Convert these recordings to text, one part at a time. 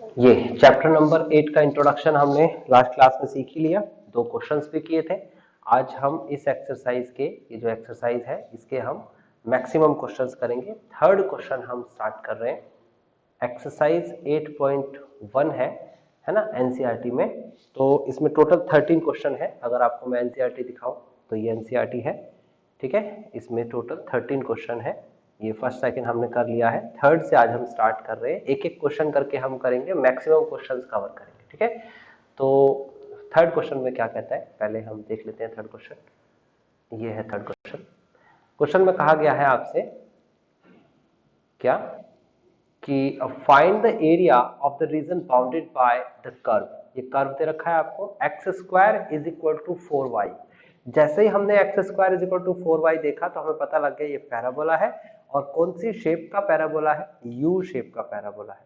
ये chapter number 8 का introduction हमने लास्ट क्लास में सीख ही लिया, 2 क्वेश्चंस भी किए थे। आज हम इस एक्सरसाइज के, ये जो एक्सरसाइज है इसके हम मैक्सिमम क्वेश्चंस करेंगे। थर्ड क्वेश्चन हम स्टार्ट कर रहे हैं। एक्सरसाइज 8.1 है ना एनसीईआरटी में। तो इसमें टोटल 13 क्वेश्चन है। अगर आपको मैं एनसीईआरटी दिखाऊं तो ये एनसीईआरटी है, ठीक है। इसमें टोटल 13 क्वेश्चन है। ये फर्स्ट सेकंड हमने कर लिया है, थर्ड से आज हम स्टार्ट कर रहे हैं। एक एक क्वेश्चन करके हम करेंगे, मैक्सिमम क्वेश्चंस कवर करेंगे, ठीक है। तो थर्ड क्वेश्चन में क्या कहता है पहले हम देख लेते हैं। थर्ड क्वेश्चन ये है। थर्ड क्वेश्चन, क्वेश्चन में कहा गया है आपसे क्या कि find the area of the region bounded by the curve. ये कर्व दे रखा है आपको, x square is equal to 4y। जैसे ही हमने x square is equal to 4y देखा तो हमें पता लग गया ये पैराबोला है। और कौन सी शेप का पैराबोला है? यू शेप का पैराबोला है।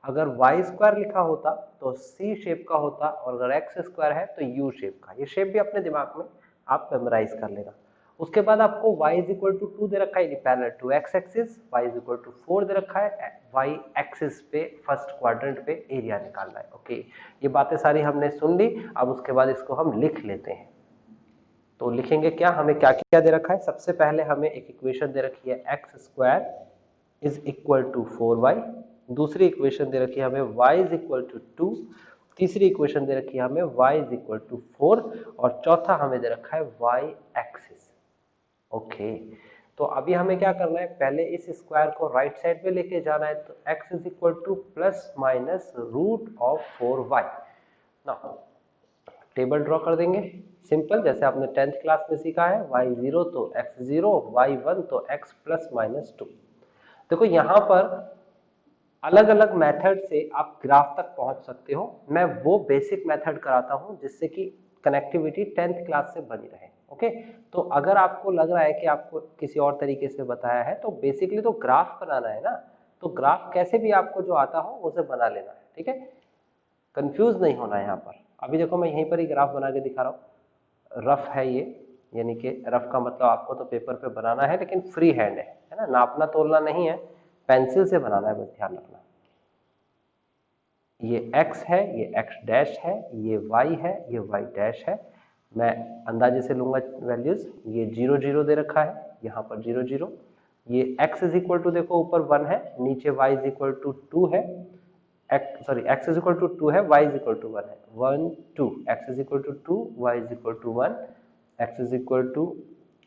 अगर वाई स्क्वायर लिखा होता तो सी शेप का होता, और अगर एक्स स्क्वायर है तो यू शेप का। ये शेप भी अपने दिमाग में आप मेमोराइज कर लेना। उसके बाद आपको y इज इक्वल टू 2 दे रखा है, parallel to x axis. y is equal to 4 दे रखा है, y एक्सिस पे फर्स्ट क्वाड्रेंट पे एरिया निकालना है। ओके, ये बातें सारी हमने सुन ली। अब उसके बाद इसको हम लिख लेते हैं। तो लिखेंगे क्या, हमें क्या क्या दे रखा है। सबसे पहले हमें एक इक्वेशन दे रखी है, x square is equal to 4y। दूसरी इक्वेशन दे रखी है हमें y इज इक्वल टू 2। तीसरी इक्वेशन दे रखी है हमें y इज इक्वल टू 4। और चौथा हमें दे रखा है y एक्सिस। ओके, तो अभी हमें क्या करना है, पहले इस स्क्वायर को राइट साइड पे लेके जाना है। तो x is equal to plus minus root of 4y। ना टेबल ड्रॉ कर देंगे सिंपल, जैसे आपने 10th क्लास में सीखा है। y0 तो x0, y1 तो x प्लस माइनस 2। देखो यहाँ पर अलग अलग मेथड से आप ग्राफ तक पहुंच सकते हो। मैं वो बेसिक मेथड कराता हूं जिससे कि कनेक्टिविटी 10th क्लास से बनी रहे। ओके, तो अगर आपको लग रहा है कि आपको किसी और तरीके से बताया है, तो बेसिकली तो ग्राफ बनाना है ना। तो ग्राफ कैसे भी आपको जो आता हो उसे बना लेना है, ठीक है। कंफ्यूज नहीं होना है यहाँ पर। अभी देखो मैं यहीं पर ही ग्राफ बना के दिखा रहा हूँ। रफ है ये, यानी कि रफ का मतलब आपको तो पेपर पे बनाना है, लेकिन फ्री हैंड है ना, नापना तोलना नहीं है, पेंसिल से बनाना है, बस ध्यान रखना। ये x है, ये x डैश है, ये y है, ये y डैश है। मैं अंदाजे से लूंगा वैल्यूज। ये 0 0 दे रखा है, यहाँ पर 0 0। ये x इज इक्वल टू देखो ऊपर 1 है, नीचे y इज इक्वल टू 2 है। x इज इक्वल टू 2 है, y इज इक्वल टू 1 है। 1 2, x is equal to 2, y is equal to 1, x is equal to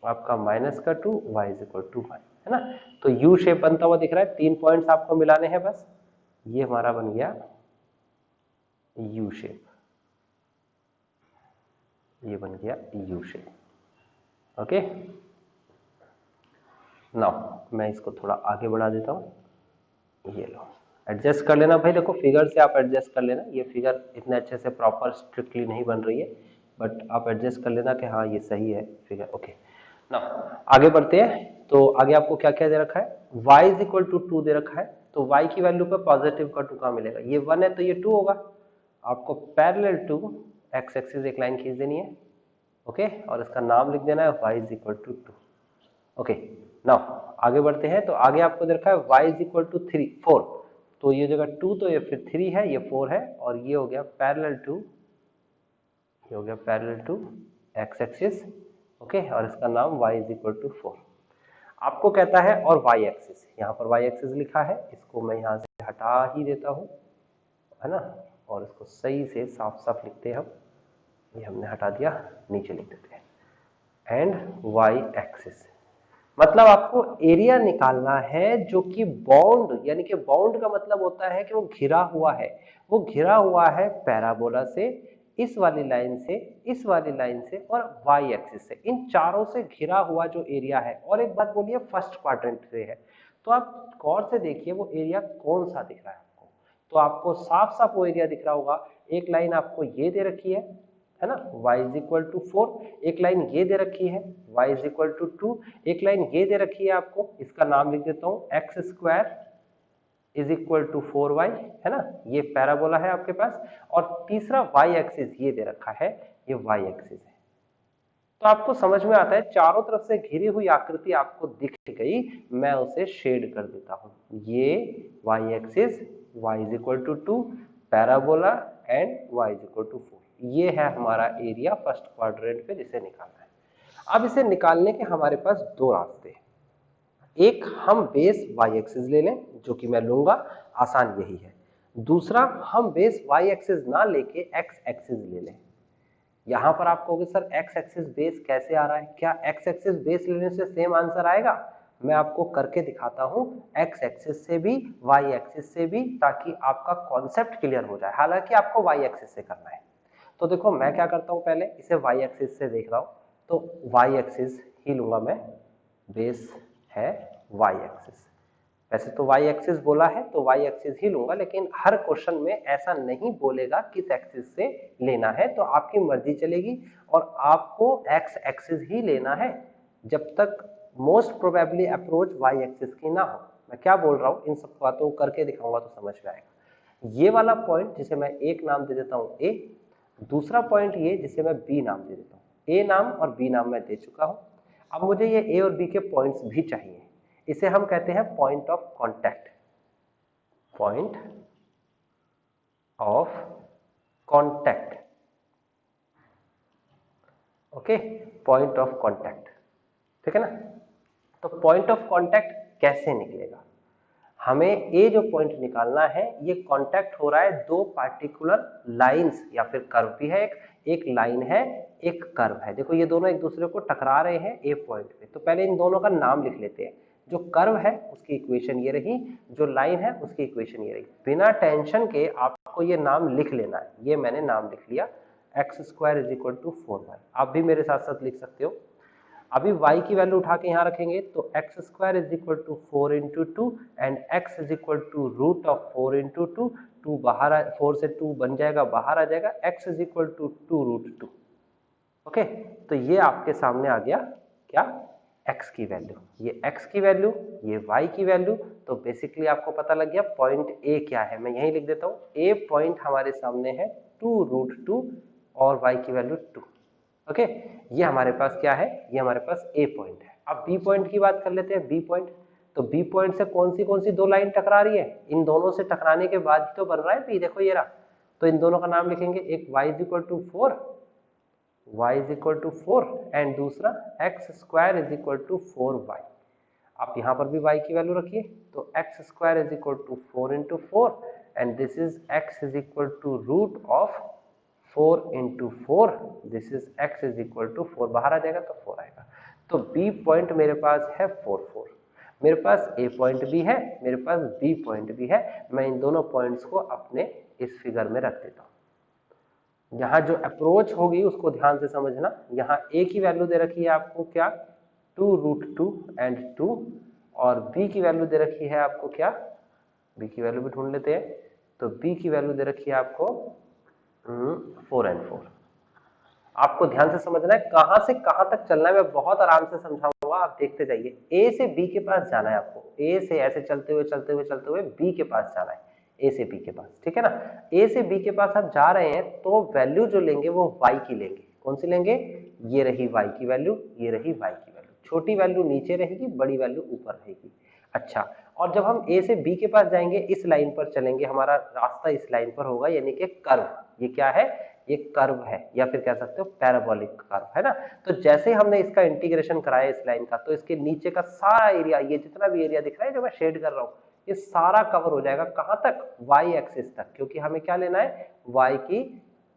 आपका माइनस का 2, y इज इक्वल टू 1, है ना। तो यू शेप बनता हुआ दिख रहा है। 3 पॉइंट्स आपको मिलाने हैं बस। ये हमारा बन गया यू शेप, ये बन गया यू शेप। ओके, नाउ मैं इसको थोड़ा आगे बढ़ा देता हूँ। ये लो, एडजस्ट कर लेना भाई। देखो फिगर से आप एडजस्ट कर लेना। ये फिगर इतने अच्छे से प्रॉपर स्ट्रिक्टली नहीं बन रही है, बट आप एडजस्ट कर लेना कि हाँ ये सही है फिगर। ओके, नाउ आगे बढ़ते हैं। तो आगे आपको क्या क्या दे रखा है, y इज इक्वल टू 2 दे रखा है। तो y की वैल्यू पर पॉजिटिव का 2 कहाँ मिलेगा, ये 1 है तो ये 2 होगा। आपको पैरेलल टू एक्स एक्सिस एक लाइन खींच देनी है। ओके, और इसका नाम लिख देना है y is equal to 2। Okay, now आगे बढ़ते हैं। तो आगे आपको दे रखा है y इज इक्वल टू 3 4। तो ये जगह 2 तो ये फिर 3 है, ये 4 है, और ये हो गया पैरेलल टू, ये हो गया parallel to x axis. Okay, और इसका नाम y इज इक्वल टू 4 आपको कहता है। और y एक्सिस, यहाँ पर y एक्सिस लिखा है, इसको मैं यहाँ से हटा ही देता हूँ, है ना। और इसको सही से साफ साफ लिखते हैं हम। ये हमने हटा दिया, नीचे लिख देते हैं। एंड y एक्सिस मतलब आपको एरिया निकालना है जो कि बाउंड, यानी कि बाउंड का मतलब होता है कि वो घिरा हुआ है। वो घिरा हुआ है पैराबोला से, इस वाली लाइन से, इस वाली लाइन से, और y एक्सिस से। इन चारों से घिरा हुआ जो एरिया है। और एक बात बोलिए, फर्स्ट क्वाड्रेंट से है। तो आप गौर से देखिए वो एरिया कौन सा दिख रहा है आपको। तो आपको साफ साफ वो एरिया दिख रहा होगा। एक लाइन आपको ये दे रखी है ना, y इज इक्वल टू 4। एक लाइन ये दे रखी है, y इज इक्वल टू 2। एक लाइन ये दे रखी है आपको, इसका नाम लिख देता हूँ x square is equal to 4y, है ना। ये पैराबोला है आपके पास। और तीसरा y एक्सिस ये दे रखा है, ये y एक्सिस है। तो आपको समझ में आता है, चारों तरफ से घिरी हुई आकृति आपको दिख गई। मैं उसे शेड कर देता हूं। ये y axis, y is equal to 2, parabola and y is equal to 4। ये है हमारा एरिया फर्स्ट क्वाड्रेंट पे जिसे निकालना है। अब इसे निकालने के हमारे पास दो रास्ते हैं। एक, हम बेस y एक्सिस ले लें, जो कि मैं लूंगा, आसान यही है। दूसरा, हम बेस y एक्सिस ना लेके x एक्सिस ले लें। यहां पर आप कहोगे सर x एक्सिस बेस कैसे आ रहा है, क्या x एक्सिस बेस लेने से सेम आंसर आएगा? मैं आपको करके दिखाता हूं, x एक्सिस से भी y एक्सिस से भी, ताकि आपका कॉन्सेप्ट क्लियर हो जाए। हालांकि आपको y एक्सिस से करना है। तो देखो मैं क्या करता हूं, पहले इसे y एक्सिस से देख रहा हूं, तो y एक्सिस ही लूंगा मैं, बेस है y एक्सिस। वैसे तो y एक्सिस बोला है तो y एक्सिस ही लूंगा, लेकिन हर क्वेश्चन में ऐसा नहीं बोलेगा किस एक्सिस से लेना है, तो आपकी मर्जी चलेगी और आपको x एक्सिस ही लेना है जब तक most probably approach y axis की ना हो। मैं क्या बोल रहा हूं, इन सब बातों को करके दिखाऊंगा तो समझ में आएगा। ये वाला पॉइंट जिसे मैं एक नाम दे देता हूं a, दूसरा पॉइंट ये जिसे मैं b नाम दे देता हूं। a नाम और b नाम मैं दे चुका हूं। अब मुझे ये a और b के पॉइंट्स भी चाहिए। इसे हम कहते हैं point of contact, point of contact. Okay, point of contact, ठीक है ना। तो पॉइंट ऑफ कांटेक्ट कैसे निकलेगा, हमें ये जो पॉइंट निकालना है, ये कांटेक्ट हो रहा है दो पार्टिकुलर लाइंस या फिर कर्व भी है, एक लाइन है एक कर्व है। देखो ये दोनों एक दूसरे को टकरा रहे हैं ए पॉइंट पे, तो पहले इन दोनों का नाम लिख लेते हैं। जो कर्व है उसकी इक्वेशन ये रही, जो लाइन है उसकी इक्वेशन ये रही। बिना टेंशन के आपको ये नाम लिख लेना है। ये मैंने नाम लिख लिया, x square is equal to 4y। आप भी मेरे साथ साथ लिख सकते हो। अभी y की वैल्यू उठा के यहाँ रखेंगे तो x square is equal to 4 into 2 and x is equal to root of 4 into 2। 2 बाहर, 4 से 2 बन जाएगा, बाहर आ जाएगा, x is equal to 2 root 2। Okay, तो ये आपके सामने आ गया क्या, x की वैल्यू, ये x की वैल्यू, ये y की वैल्यू। तो बेसिकली आपको पता लग गया पॉइंट A क्या है। मैं यही लिख देता हूँ, A पॉइंट हमारे सामने है 2 रूट 2 और y की वैल्यू 2। ओके, ये हमारे पास क्या है, ये हमारे पास A पॉइंट है। अब B पॉइंट की बात कर लेते हैं, B पॉइंट। तो B पॉइंट से कौन सी दो लाइन टकरा रही है, इन दोनों से टकराने के बाद तो बन रहा है B, देखो ये रहा। तो इन दोनों का नाम लिखेंगे, एक y is equal to 4, y is equal to 4 and दूसरा x square is equal to 4y। आप यहाँ पर भी y की वैल्यू रखिए, तो x square is equal to 4 into 4 and this is x is equal to root of 4 into 4, this is x is equal to 4, बाहर आ जाएगा तो 4 आएगा। तो B पॉइंट मेरे पास है 4 4, मेरे पास A पॉइंट भी है, मेरे पास B पॉइंट भी है। मैं इन दोनों पॉइंट्स को अपने इस फिगर में रख देता हूँ। यहाँ जो अप्रोच होगी उसको ध्यान से समझना। यहाँ A की वैल्यू दे रखी है आपको क्या, 2 रूट 2 एंड 2, और B की वैल्यू दे रखी है आपको क्या, B की वैल्यू भी ढूंढ लेते हैं। तो B की वैल्यू दे रखी है आपको 4 एंड 4। आपको ध्यान से समझना है, कहां से कहां तक चलना है, मैं बहुत आराम से समझाऊंगा, आप देखते जाइए। A से B के पास जाना है आपको, A से ऐसे चलते हुए B के पास जाना है, A से B के पास, ठीक है ना। A से B के पास आप जा रहे हैं तो वैल्यू जो लेंगे वो y की लेंगे। कौन सी लेंगे, ये रही y की वैल्यू, ये रही y की वैल्यू। छोटी वैल्यू नीचे रहेगी, बड़ी वैल्यू ऊपर रहेगी। अच्छा, और जब हम A से B के पास जाएंगे, इस लाइन पर चलेंगे, हमारा रास्ता इस लाइन पर होगा, यानी कि कर्व। ये क्या है, ये कर्व है, या फिर कह सकते हो पैराबोलिक कर्व है ना। तो जैसे हमने इसका इंटीग्रेशन कराया इस लाइन का, तो इसके नीचे का सारा एरिया, ये जितना भी एरिया दिख रहा है जो मैं शेड कर रहा हूँ, ये सारा कवर हो जाएगा। कहां तक, y एक्सिस तक, क्योंकि हमें क्या लेना है, y की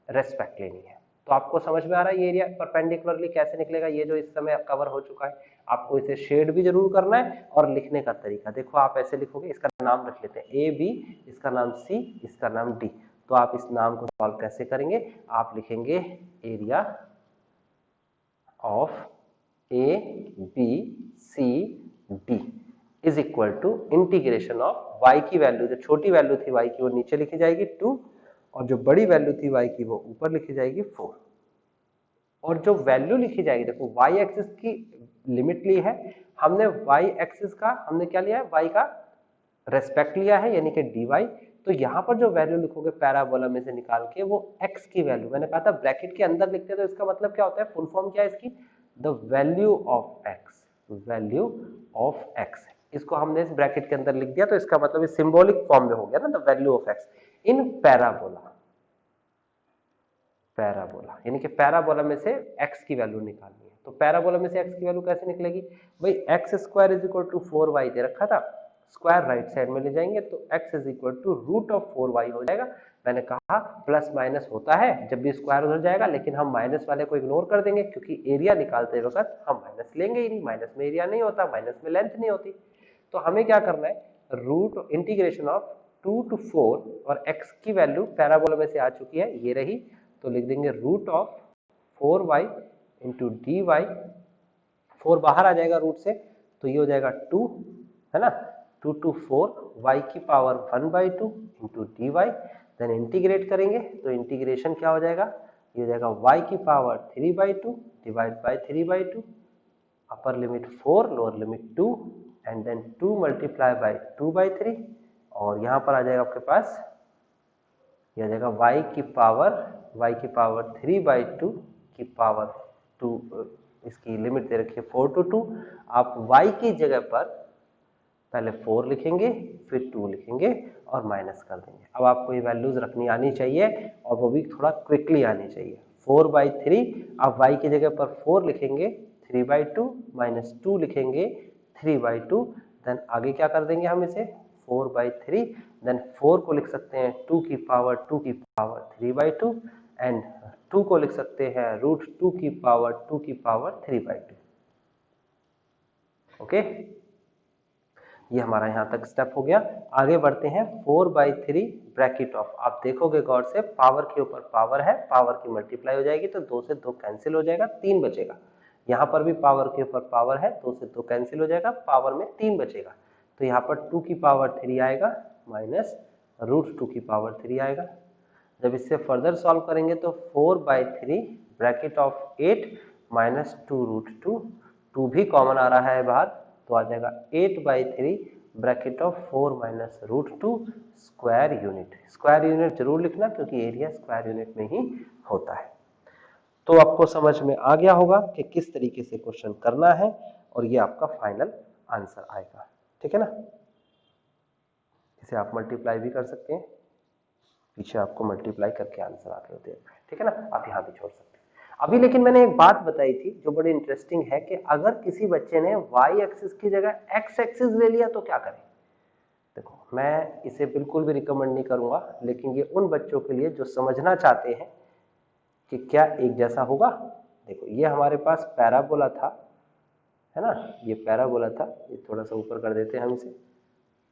रेस्पेक्ट लेनी है। तो आपको समझ में आ रहा है ये एरिया परपेंडिकुलरली कैसे निकलेगा, ये जो इस समय कवर हो चुका है। आपको इसे शेड भी जरूर करना है, और लिखने का तरीका देखो, आप ऐसे लिखोगे, इसका नाम रख लेते हैं A B, इसका नाम C, इसका नाम D। तो आप इस नाम को सॉल्व कैसे करेंगे, आप लिखेंगे area of A B C D is equal to integration of y की वैल्यू, जो छोटी वैल्यू थी y की वो नीचे लिखी जाएगी 2, और जो बड़ी वैल्यू थी y की वो ऊपर लिखी जाएगी 4। और जो वैल्यू लिखी जाएगी, देखो y एक्सिस की लिमिट ली है हमने, y एक्सिस का हमने क्या लिया है, y का रेस्पेक्ट लिया है, यानी कि dy। तो यहाँ पर जो वैल्यू लिखोगे पैराबोला में से निकाल के, वो x की वैल्यू, मैंने कहा था ब्रैकेट के अंदर लिखते हैं, तो इसका मतलब क्या होता है, फुल फॉर्म क्या है इसकी, the value of x, value of x। इसको हमने इस ब्रैकेट के अंदर लिख दिया, तो इसका मतलब ये सिंबॉलिक फॉर्म में हो गया ना, the value of x in parabola. Parabola यानी कि पैराबोला में से x की वैल्यू निकालनी है। तो पैराबोला में से x की वैल्यू कैसे निकलेगी भाई, x square is equal to 4y दे रखा था, स्क्वायर राइट साइड में ले जाएंगे तो x is equal to root of 4y हो जाएगा। मैंने कहा प्लस माइनस होता है जब भी स्क्वायर हो जाएगा, लेकिन हम माइनस वाले को इग्नोर कर देंगे क्योंकि एरिया निकालते वक्त हम माइनस लेंगे ही नहीं, माइनस में एरिया नहीं होता, माइनस में लेंथ नहीं होती। तो हमें क्या करना है, रूट इंटीग्रेशन ऑफ 2 to 4 और x की वैल्यू पैराबोला में से आ चुकी है, ये रही, तो लिख देंगे root of 4y into d y, 4 बाहर आ जाएगा रूट से तो ये हो जाएगा 2 है ना, 2 to 4 y की power 1/2 into d y. Then integrate करेंगे तो इंटीग्रेशन क्या हो जाएगा, ये हो जाएगा y की power 3/2 divide by 3/2, upper limit 4 lower limit 2 and then 2 multiply by 2/3 और यहाँ पर आ जाएगा आपके पास, ये आ जाएगा y की पावर 3/2 की पावर 2, इसकी लिमिट दे रखी है 4 to 2। आप y की जगह पर पहले 4 लिखेंगे फिर 2 लिखेंगे और माइनस कर देंगे। अब आपको ये वैल्यूज रखनी आनी चाहिए और वो भी थोड़ा क्विकली आनी चाहिए। 4/3 आप y की जगह पर 4 लिखेंगे 3/2 माइनस 2 लिखेंगे 3/2, देन आगे क्या कर देंगे हम इसे 4/3, देन 4 को लिख सकते हैं 2 की पावर 3/2 एंड 2 को लिख सकते हैं रूट 2 की पावर 3/2। ओके, ये हमारा यहाँ तक स्टेप हो गया। आगे बढ़ते हैं 4/3 ब्रैकेट ऑफ, आप देखोगे गौर से पावर के ऊपर पावर है, पावर की मल्टीप्लाई हो जाएगी तो 2 से 2 कैंसिल हो जाएगा, 3 बचेगा। यहाँ पर भी पावर के ऊपर पावर है, 2 से 2 कैंसिल हो जाएगा, पावर में 3 बचेगा, तो यहाँ पर 2 की पावर 3 आएगा माइनस रूट 2 की पावर 3 आएगा। जब इससे फर्दर सॉल्व करेंगे तो 4/3 ब्रैकेट ऑफ 8 माइनस 2 रूट 2, 2 भी कॉमन आ रहा है बाहर तो आ जाएगा 8/3 bracket of 4 minus root 2 square unit. Square unit जरूर लिखना क्योंकि एरिया स्क्वायर यूनिट में ही होता है। तो आपको समझ में आ गया होगा कि किस तरीके से क्वेश्चन करना है और ये आपका फाइनल आंसर आएगा, ठीक है ना। इसे आप मल्टीप्लाई भी कर सकते हैं, पीछे आपको मल्टीप्लाई करके आंसर आते होते हैं, ठीक है ना, आप यहाँ भी छोड़ सकते हैं। अभी लेकिन मैंने एक बात बताई थी जो बड़ी इंटरेस्टिंग है कि अगर किसी बच्चे ने y एक्सिस की जगह x एक्सिस ले लिया तो क्या करें। देखो मैं इसे बिल्कुल भी रिकमेंड नहीं करूंगा, लेकिन ये उन बच्चों के लिए जो समझना चाहते हैं कि क्या एक जैसा होगा। देखो ये हमारे पास पैराबोला था, है ना, ये पैराबोला था, ये थोड़ा सा ऊपर कर देते हैं हम इसे,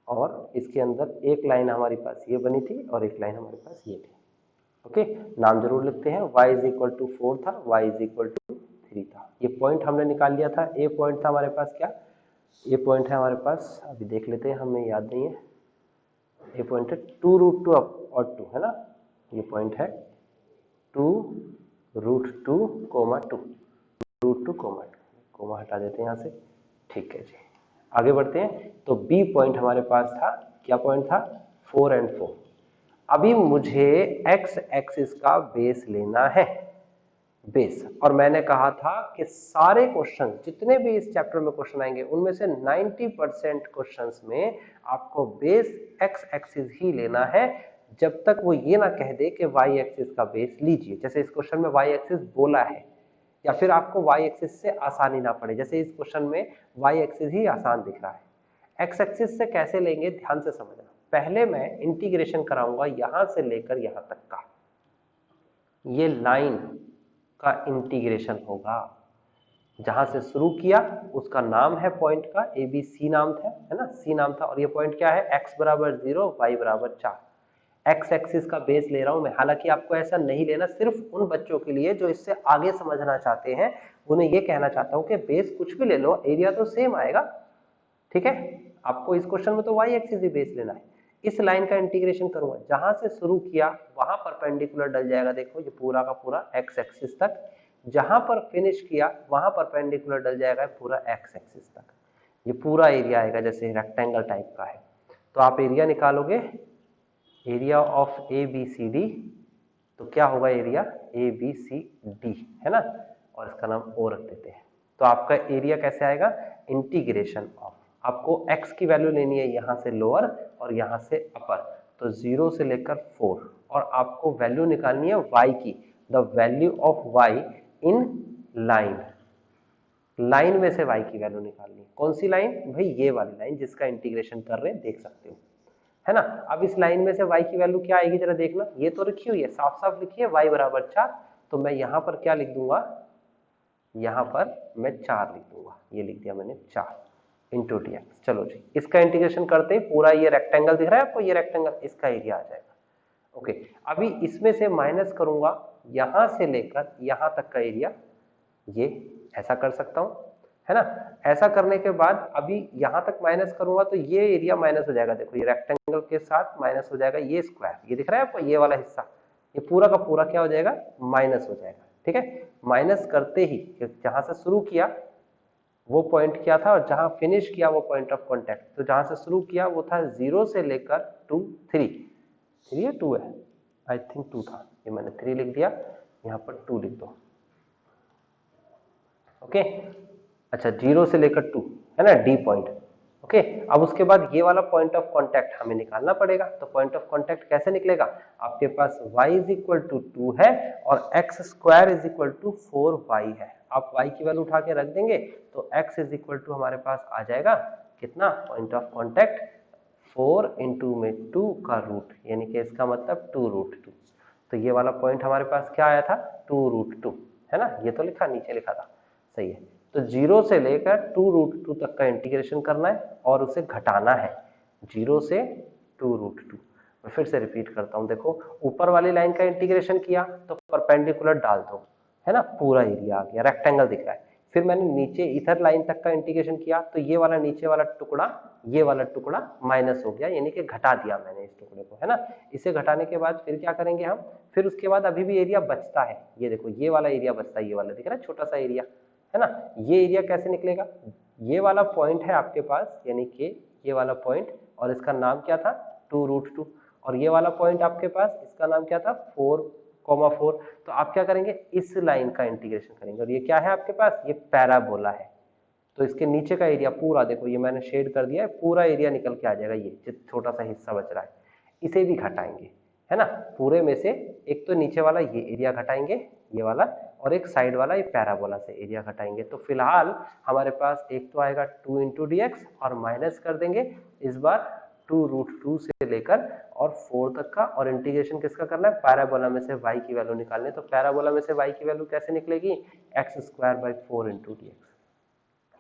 और इसके अंदर एक लाइन हमारे पास ये बनी थी और एक लाइन हमारे पास ये थी। ओके, नाम जरूर लिखते हैं, y इज इक्वल टू 4 था, y इज इक्वल टू 3 था। ये पॉइंट हमने निकाल लिया था, ए पॉइंट था हमारे पास, क्या ये पॉइंट है हमारे पास, अभी देख लेते हैं, हमें याद नहीं है, ये पॉइंट है 2 रूट 2 और 2 है ना, ये पॉइंट है 2 root 2 comma 2, root 2 comma 2, comma हटा देते हैं यहाँ से, ठीक है जी। आगे बढ़ते हैं, तो बी पॉइंट हमारे पास था, क्या पॉइंट था 4 and 4। अभी मुझे x एक्सिस का बेस लेना है, बेस, और मैंने कहा था कि सारे क्वेश्चन जितने भी इस चैप्टर में क्वेश्चन आएंगे उनमें से 90% क्वेश्चंस में आपको बेस x एक्सिस ही लेना है, जब तक वो ये ना कह दे कि y एक्सिस का बेस लीजिए। जैसे इस क्वेश्चन में y एक्सिस बोला है, या फिर आपको y एक्सिस से आसानी ना पड़े, जैसे इस क्वेश्चन में y एक्सिस ही आसान दिख रहा है। x एक्सिस से कैसे लेंगे ध्यान से समझना। पहले मैं इंटीग्रेशन कराऊंगा यहां से लेकर यहां तक का, ये लाइन का इंटीग्रेशन होगा, जहां से शुरू किया उसका नाम है पॉइंट का, ए बी सी नाम था, है ना, सी नाम था, और ये पॉइंट क्या है x बराबर 0 y बराबर 4। एक्स एक्सिस का बेस ले रहा हूं मैं, हालांकि आपको ऐसा नहीं लेना, सिर्फ उन बच्चों के लिए जो इससे आगे समझना चाहते हैं उन्हें ये कहना चाहता हूं कि बेस कुछ भी ले लो, एरिया तो सेम आएगा, ठीक है। आपको इस क्वेश्चन में तो y एक्सिस ही बेस लेना है। इस लाइन का इंटीग्रेशन करूंगा, जहां से शुरू किया वहां परपेंडिकुलर डल जाएगा, देखो ये पूरा का पूरा x एक्सिस तक, जहां पर फिनिश किया वहां परपेंडिकुलर डल जाएगा पूरा x एक्सिस तक, ये पूरा एरिया आएगा जैसे रेक्टेंगल टाइप का है। तो आप एरिया निकालोगे, area of A B C D, तो क्या होगा area A B C D, है ना, और इसका नाम ओ रख देते हैं। तो आपका एरिया कैसे आएगा, इंटीग्रेशन ऑफ, आपको x की वैल्यू लेनी है यहाँ से लोअर और यहाँ से अपर, तो 0 से लेकर 4, और आपको वैल्यू निकालनी है y की, the value of y in line, line में से y की वैल्यू निकालनी है। कौन सी लाइन भाई? ये वाली लाइन जिसका इंटीग्रेशन कर रहे हैं, देख सकते हो है ना। अब इस लाइन में से y की वैल्यू क्या आएगी जरा देखना, ये तो लिखी हुई है, साफ साफ लिखी है y बराबर 4, तो मैं यहाँ पर क्या लिख दूंगा, यहाँ पर मैं 4 लिख दूंगा, ये लिख दिया मैंने 4 इंटू डी एक्स। चलो जी, इसका इंटीग्रेशन करते ही पूरा ये रेक्टेंगल दिख रहा है आपको, ये रेक्टेंगल, इसका एरिया आ जाएगा। ओके, अभी इसमें से माइनस करूंगा यहां से लेकर यहां तक का एरिया, ये ऐसा कर सकता हूं है ना। ऐसा करने के बाद अभी यहां तक माइनस करूंगा तो ये एरिया माइनस हो जाएगा, देखो ये रेक्टेंगल के साथ माइनस हो जाएगा, ये स्क्वायर, ये दिख रहा है आपको, ये वाला हिस्सा, ये पूरा का पूरा क्या हो जाएगा, माइनस हो जाएगा। ठीक है, माइनस करते ही जहां से शुरू किया वो पॉइंट क्या था और जहां फिनिश किया वो पॉइंट ऑफ कांटेक्ट, तो जहां से शुरू किया वो था 0 से लेकर 2 3 3 है 2 है, आई थिंक 2 था, ये मैंने 3 लिख दिया, यहाँ पर 2 लिख दो। ओके, अच्छा 0 से लेकर 2 है ना, डी पॉइंट। ओके, अब उसके बाद ये वाला पॉइंट ऑफ कांटेक्ट हमें निकालना पड़ेगा, तो पॉइंट ऑफ कांटेक्ट कैसे निकलेगा, आपके पास y इज इक्वल टू 2 है और x square is equal to 4y है। आप y की वैल्यू उठा के रख देंगे तो x इज इक्वल टू हमारे पास आ जाएगा कितना, पॉइंट ऑफ कांटेक्ट 4 इंटू में 2 का रूट, यानी कि इसका मतलब 2 रूट 2, तो ये वाला पॉइंट हमारे पास क्या आया था, 2 रूट 2 है ना, ये तो लिखा नीचे लिखा था, सही है। तो 0 से लेकर 2 रूट 2 तक का इंटीग्रेशन करना है और उसे घटाना है, 0 से 2 रूट 2। मैं फिर से रिपीट करता हूं, देखो ऊपर वाली लाइन का इंटीग्रेशन किया तो परपेंडिकुलर डाल दो, है ना, पूरा एरिया आ गया, रेक्टेंगल दिख रहा है। फिर मैंने नीचे इधर लाइन तक का इंटीग्रेशन किया तो ये वाला नीचे वाला टुकड़ा, ये वाला टुकड़ा माइनस हो गया, यानी कि घटा दिया मैंने इस टुकड़े को, है ना। इसे घटाने के बाद फिर क्या करेंगे हम, फिर उसके बाद अभी भी एरिया बचता है, ये देखो ये वाला एरिया बचता है, ये वाला दिख रहा है छोटा सा एरिया, है ना। ये एरिया कैसे निकलेगा, ये वाला पॉइंट है आपके पास, यानी कि ये वाला पॉइंट, और इसका नाम क्या था, 2 रूट 2, और ये वाला पॉइंट आपके पास, इसका नाम क्या था, 4,4। तो आप क्या करेंगे, इस लाइन का इंटीग्रेशन करेंगे, और ये क्या है आपके पास, ये पैराबोला है, तो इसके नीचे का एरिया पूरा देखो, ये मैंने शेड कर दिया है, पूरा एरिया निकल के आ जाएगा, ये छोटा सा हिस्सा बच रहा है, इसे भी घटाएंगे, है ना। पूरे में से एक तो नीचे वाला ये एरिया घटाएंगे, ये वाला, और एक साइड वाला ये पैराबोला से एरिया घटाएंगे। तो फिलहाल हमारे पास एक तो आएगा 2 इंटू डी एक्स, और माइनस कर देंगे इस बार 2 रूट 2 से लेकर और 4 तक का, और इंटीग्रेशन किसका करना है, पैराबोला में से y की वैल्यू निकालनी है। तो पैराबोला में से y की वैल्यू कैसे निकलेगी, x square by 4 into D x.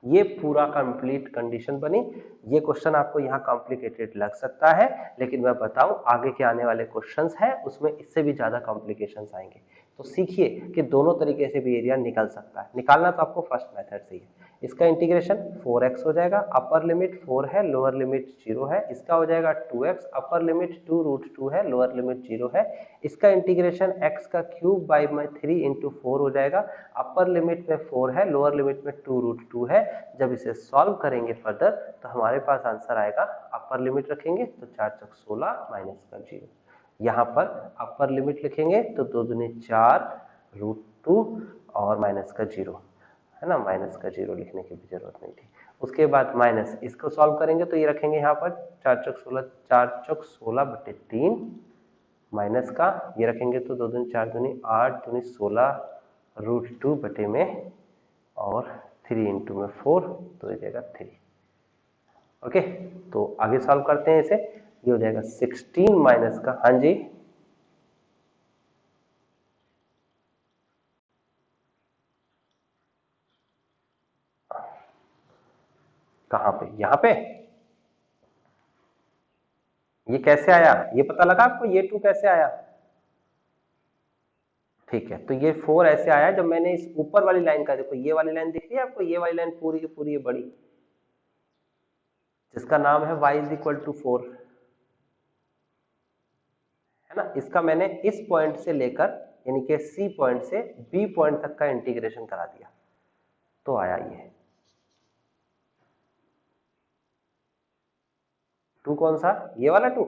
ये पूरा कंप्लीट कंडीशन बनी। ये क्वेश्चन आपको यहाँ कॉम्प्लिकेटेड लग सकता है, लेकिन मैं बताऊं आगे के आने वाले क्वेश्चंस हैं उसमें इससे भी ज्यादा कॉम्प्लिकेशंस आएंगे। तो सीखिए कि दोनों तरीके से भी एरिया निकल सकता है, निकालना तो आपको फर्स्ट मेथड से ही है। इसका इंटीग्रेशन 4x हो जाएगा, अपर लिमिट 4 है, लोअर लिमिट 0 है, इसका हो जाएगा 2x, अपर लिमिट 2 रूट 2 है, लोअर लिमिट 0 है। इसका इंटीग्रेशन x का क्यूब बाई में 3 इंटू 4 हो जाएगा, अपर लिमिट में 4 है, लोअर लिमिट में 2 रूट 2 है। जब इसे सॉल्व करेंगे फर्दर तो हमारे पास आंसर आएगा, अपर लिमिट रखेंगे तो 4 चौक 16 माइनस का 0, यहाँ पर अपर लिमिट लिखेंगे तो 2 दूनी 4 रूट 2 और माइनस का 0, है ना, माइनस का 0 लिखने की भी जरूरत नहीं थी। उसके बाद माइनस, इसको सॉल्व करेंगे तो ये रखेंगे यहाँ पर 4 चौक 16, 4 चौक 16 बटे 3 माइनस का, ये रखेंगे तो 2 दूनी 4 दूनी 8 दूनी 16 रूट 2 बटे में और 3 इंटू में 4, तो हो जाएगा 3। ओके, तो आगे सॉल्व करते हैं इसे, ये हो जाएगा 16 माइनस का, हाँ जी कहाँ पे, यहाँ पे, ये कैसे आया, ये पता लगा आपको, ये 2 कैसे आया, ठीक है। तो ये 4 ऐसे आया जब मैंने इस ऊपर वाली लाइन का, देखो ये वाली लाइन दिख रही है आपको, ये वाली लाइन पूरी की पूरी बड़ी, जिसका नाम है y इज इक्वल टू 4, है ना। इसका मैंने इस पॉइंट से लेकर यानी कि C पॉइंट से B पॉइंट तक का इंटीग्रेशन करा दिया, तो आया ये 2, कौन सा, ये वाला 2,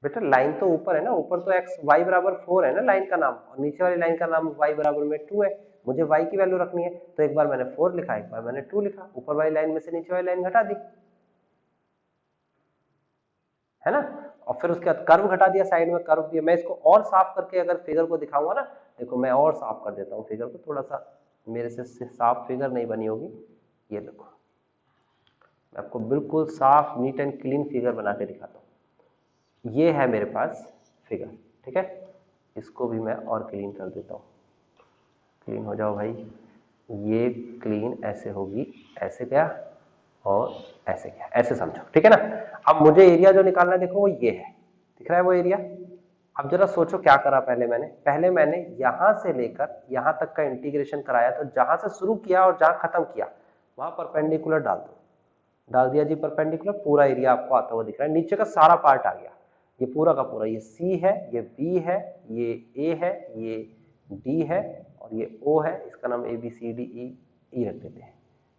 बेटा लाइन तो ऊपर है ना, ऊपर तो x y बराबर 4 है ना लाइन का नाम, और नीचे वाली लाइन का नाम y बराबर में 2 है, मुझे y की वैल्यू रखनी है, तो एक बार मैंने 4 लिखा, एक बार मैंने 2 लिखा, ऊपर वाली लाइन में से नीचे वाली लाइन घटा दी, है ना। और फिर उसके बाद कर्व घटा दिया, साइड में कर्व दिया। मैं इसको और साफ करके अगर फिगर को दिखाऊंगा ना, देखो मैं और साफ कर देता हूँ फिगर को, थोड़ा सा मेरे से साफ फिगर नहीं बनी होगी, ये देखो मैं आपको बिल्कुल साफ नीट एंड क्लीन फिगर बना के दिखाता हूँ। ये है मेरे पास फिगर, ठीक है, इसको भी मैं और क्लीन कर देता हूँ। क्लीन हो जाओ भाई, ये क्लीन ऐसे होगी, ऐसे गया और ऐसे गया, ऐसे समझो, ठीक है ना। अब मुझे एरिया जो निकालना है देखो वो ये है, दिख रहा है वो एरिया। अब जरा सोचो क्या करा पहले मैंने यहां से लेकर यहां तक का इंटीग्रेशन कराया, तो जहां से शुरू किया और जहां खत्म किया वहां परपेंडिकुलर डाल दो, डाल दिया जी परपेंडिकुलर, पूरा एरिया आपको आता हुआ दिख रहा है, नीचे का सारा पार्ट आ गया, ये पूरा का पूरा, ये सी है, ये बी है, ये ए है, ये डी है और ये ओ है, इसका नाम ए बी सी डी ई रख देते हैं।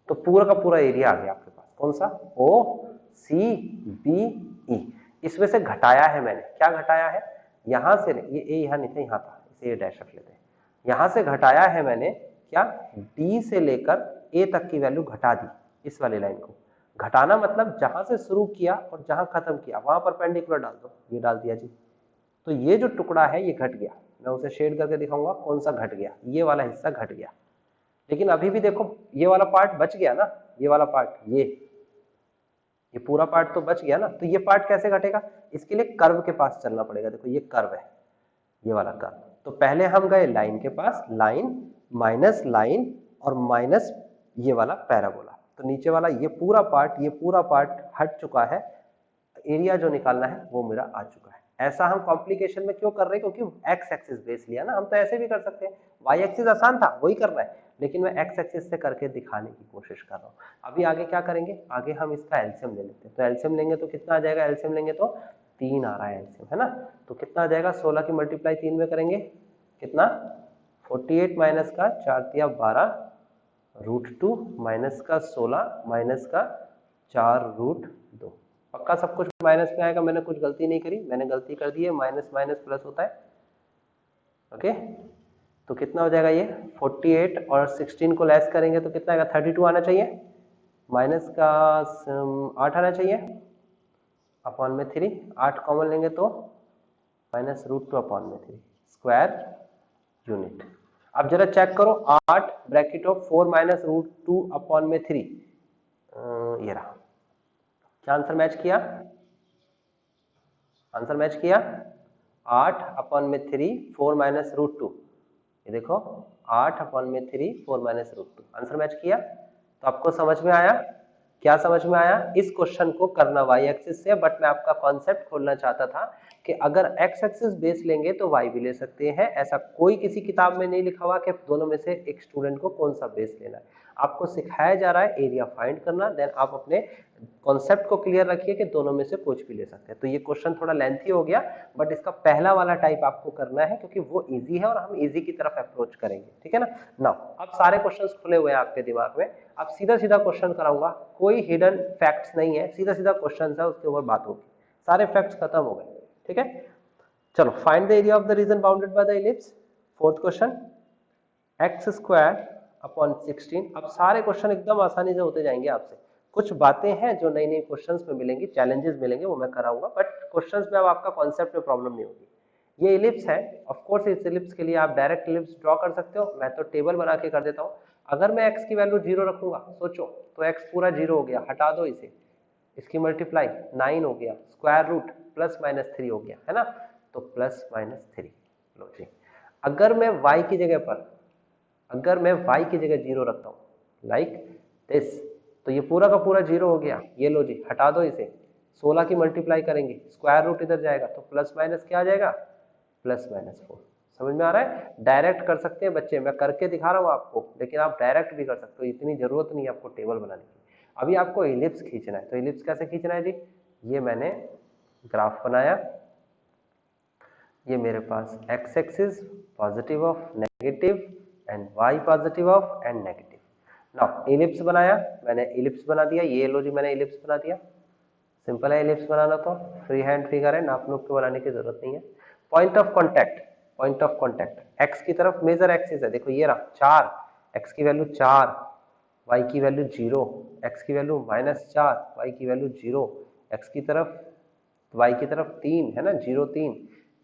तो पूरा का पूरा एरिया आ गया आपके पास, कौन सा, ओ सी बी ई। इसमें से घटाया है मैंने, क्या घटाया है, यहां से ये ए यहां नहीं था, यहां था, इसे ये डैश रख लेते हैं। यहां से घटाया है मैंने क्या, डी से लेकर ए तक की वैल्यू घटा दी, इस वाली लाइन को घटाना मतलब जहां से शुरू किया और जहां खत्म किया वहां परपेंडिकुलर डाल दो, ये डाल दिया जी। तो ये जो टुकड़ा है ये घट गया, मैं उसे शेड करके दिखाऊंगा कौन सा घट गया, ये वाला हिस्सा घट गया। लेकिन अभी भी देखो ये वाला पार्ट बच गया ना, ये वाला पार्ट, ये पूरा पार्ट तो बच गया ना। तो ये पार्ट कैसे घटेगा, इसके लिए कर्व के पास चलना पड़ेगा। देखो ये कर्व है, ये वाला कर्व, तो पहले हम गए लाइन के पास, लाइन और माइनस ये वाला पैराबोला, तो नीचे वाला ये पूरा पार्ट हट चुका है, एरिया जो निकालना है वो मेरा आ चुका है। ऐसा हम कॉम्प्लिकेशन में क्यों कर रहे हैं, क्योंकि एक्स एक्सिस बेस लिया ना, हम तो ऐसे भी कर सकते हैं, वाई एक्सिस आसान था वही करना है, लेकिन मैं एक्स एक्सिस से करके दिखाने की कोशिश कर रहा हूँ। अभी आगे क्या करेंगे, आगे हम इसका एलसीएम ले लेते हैं। तो एलसीएम लेंगे तो कितना आ जाएगा, एलसीएम लेंगे तो 3 आ रहा है एलसीएम, है ना। तो कितना आ जाएगा, 16 की मल्टीप्लाई 3 में करेंगे, कितना 48 माइनस का 4 तिया 12 √2 माइनस का 16 माइनस का 4 √2। पक्का सब कुछ माइनस में आएगा, मैंने कुछ गलती नहीं करी, मैंने गलती कर दी है, माइनस माइनस प्लस होता है, ओके। तो कितना हो जाएगा ये 48 और 16 को लेस करेंगे तो कितना आएगा, 32 आना चाहिए, माइनस का 8 आना चाहिए, अपॉन में 3, 8 कॉमन लेंगे तो माइनस √2 अपॉन में 3 स्क्वायर यूनिट। अब जरा चेक करो, 8 ब्रैकेट ऑफ 4 माइनस √2 अपॉन में 3, ये रहा, क्या आंसर मैच किया, आंसर मैच किया, 8 अपॉन में 3 4 माइनस √2, ये देखो 8 अपॉन में 3 4 माइनस √2, आंसर मैच किया। तो आपको समझ में आया, क्या समझ में आया, इस क्वेश्चन को करना वाई एक्सिस से, बट मैं आपका कॉन्सेप्ट खोलना चाहता था कि अगर एक्स एक्सिस बेस लेंगे तो वाई भी ले सकते हैं, ऐसा कोई किसी किताब में नहीं लिखा हुआ कि दोनों में से एक स्टूडेंट को कौन सा बेस लेना है। आपको सिखाया जा रहा है एरिया फाइंड करना, देन आप अपने कॉन्सेप्ट को क्लियर रखिए कि दोनों में से कुछ भी ले सकते हैं। तो ये क्वेश्चन थोड़ा लेंथी हो गया, बट इसका पहला वाला टाइप आपको करना है क्योंकि वो इजी है और हम इजी की तरफ अप्रोच करेंगे, ठीक है ना। नाउ अब सारे क्वेश्चंस खुले हुए हैं आपके दिमाग में, अब सीधा सीधा क्वेश्चन कराऊंगा, कोई हिडन फैक्ट्स नहीं है, सीधा सीधा क्वेश्चन है, उसके ऊपर बात होगी, सारे फैक्ट्स खत्म हो गए, ठीक है। चलो, find the area of the region bounded by the ellipse, fourth question, x square upon 16। अब सारे क्वेश्चन एकदम आसानी से होते जाएंगे आपसे, कुछ बातें हैं जो नई नई क्वेश्चंस में मिलेंगी, चैलेंजेस मिलेंगे, वो मैं कराऊंगा, बट क्वेश्चंस में अब आपका कॉन्सेप्ट में प्रॉब्लम नहीं होगी। ये इलिप्स है, ऑफ कोर्स इस इलिप्स के लिए आप डायरेक्ट इलिप्स ड्रॉ कर सकते हो, मैं तो टेबल बना के कर देता हूँ। अगर मैं x की वैल्यू 0 रखूंगा, सोचो, तो x पूरा 0 हो गया, हटा दो इसे, इसकी मल्टीप्लाई 9 हो गया, स्क्वायर रूट प्लस माइनस 3 हो गया, है ना, तो प्लस माइनस 3। लो जी, अगर मैं y की जगह पर, अगर मैं y की जगह 0 रखता हूँ लाइक दिस, तो ये पूरा का पूरा 0 हो गया, ये लो जी, हटा दो इसे, 16 की मल्टीप्लाई करेंगे, स्क्वायर रूट इधर जाएगा तो प्लस माइनस क्या आ जाएगा, प्लस माइनस 4। समझ में आ रहा है, डायरेक्ट कर सकते हैं बच्चे, मैं करके दिखा रहा हूँ आपको, लेकिन आप डायरेक्ट भी कर सकते हो, इतनी जरूरत नहीं है आपको टेबल बनाने की। अभी आपको इलिप्स खींचना है, तो इलिप्स कैसे खींचना है जी, ये मैंने ग्राफ बनाया, ये मेरे पास x axis positive of negative and y positive of and negative. Now ellipse बनाया मैंने, इलिप्स बना दिया, ये लो जी मैंने इलिप्स बना दिया, सिंपल है इलिप्स बनाना, तो फ्री हैंड फिगर है, नाप नूप के बनाने की जरूरत नहीं है। Point of contact, point of contact x की तरफ मेजर एक्सिस है, देखो ये रहा 4, एक्स की वैल्यू 4, वाई की वैल्यू 0, एक्स की वैल्यू -4, वाई की वैल्यू 0, एक्स की तरफ वाई की तरफ 3 है ना, 0 3,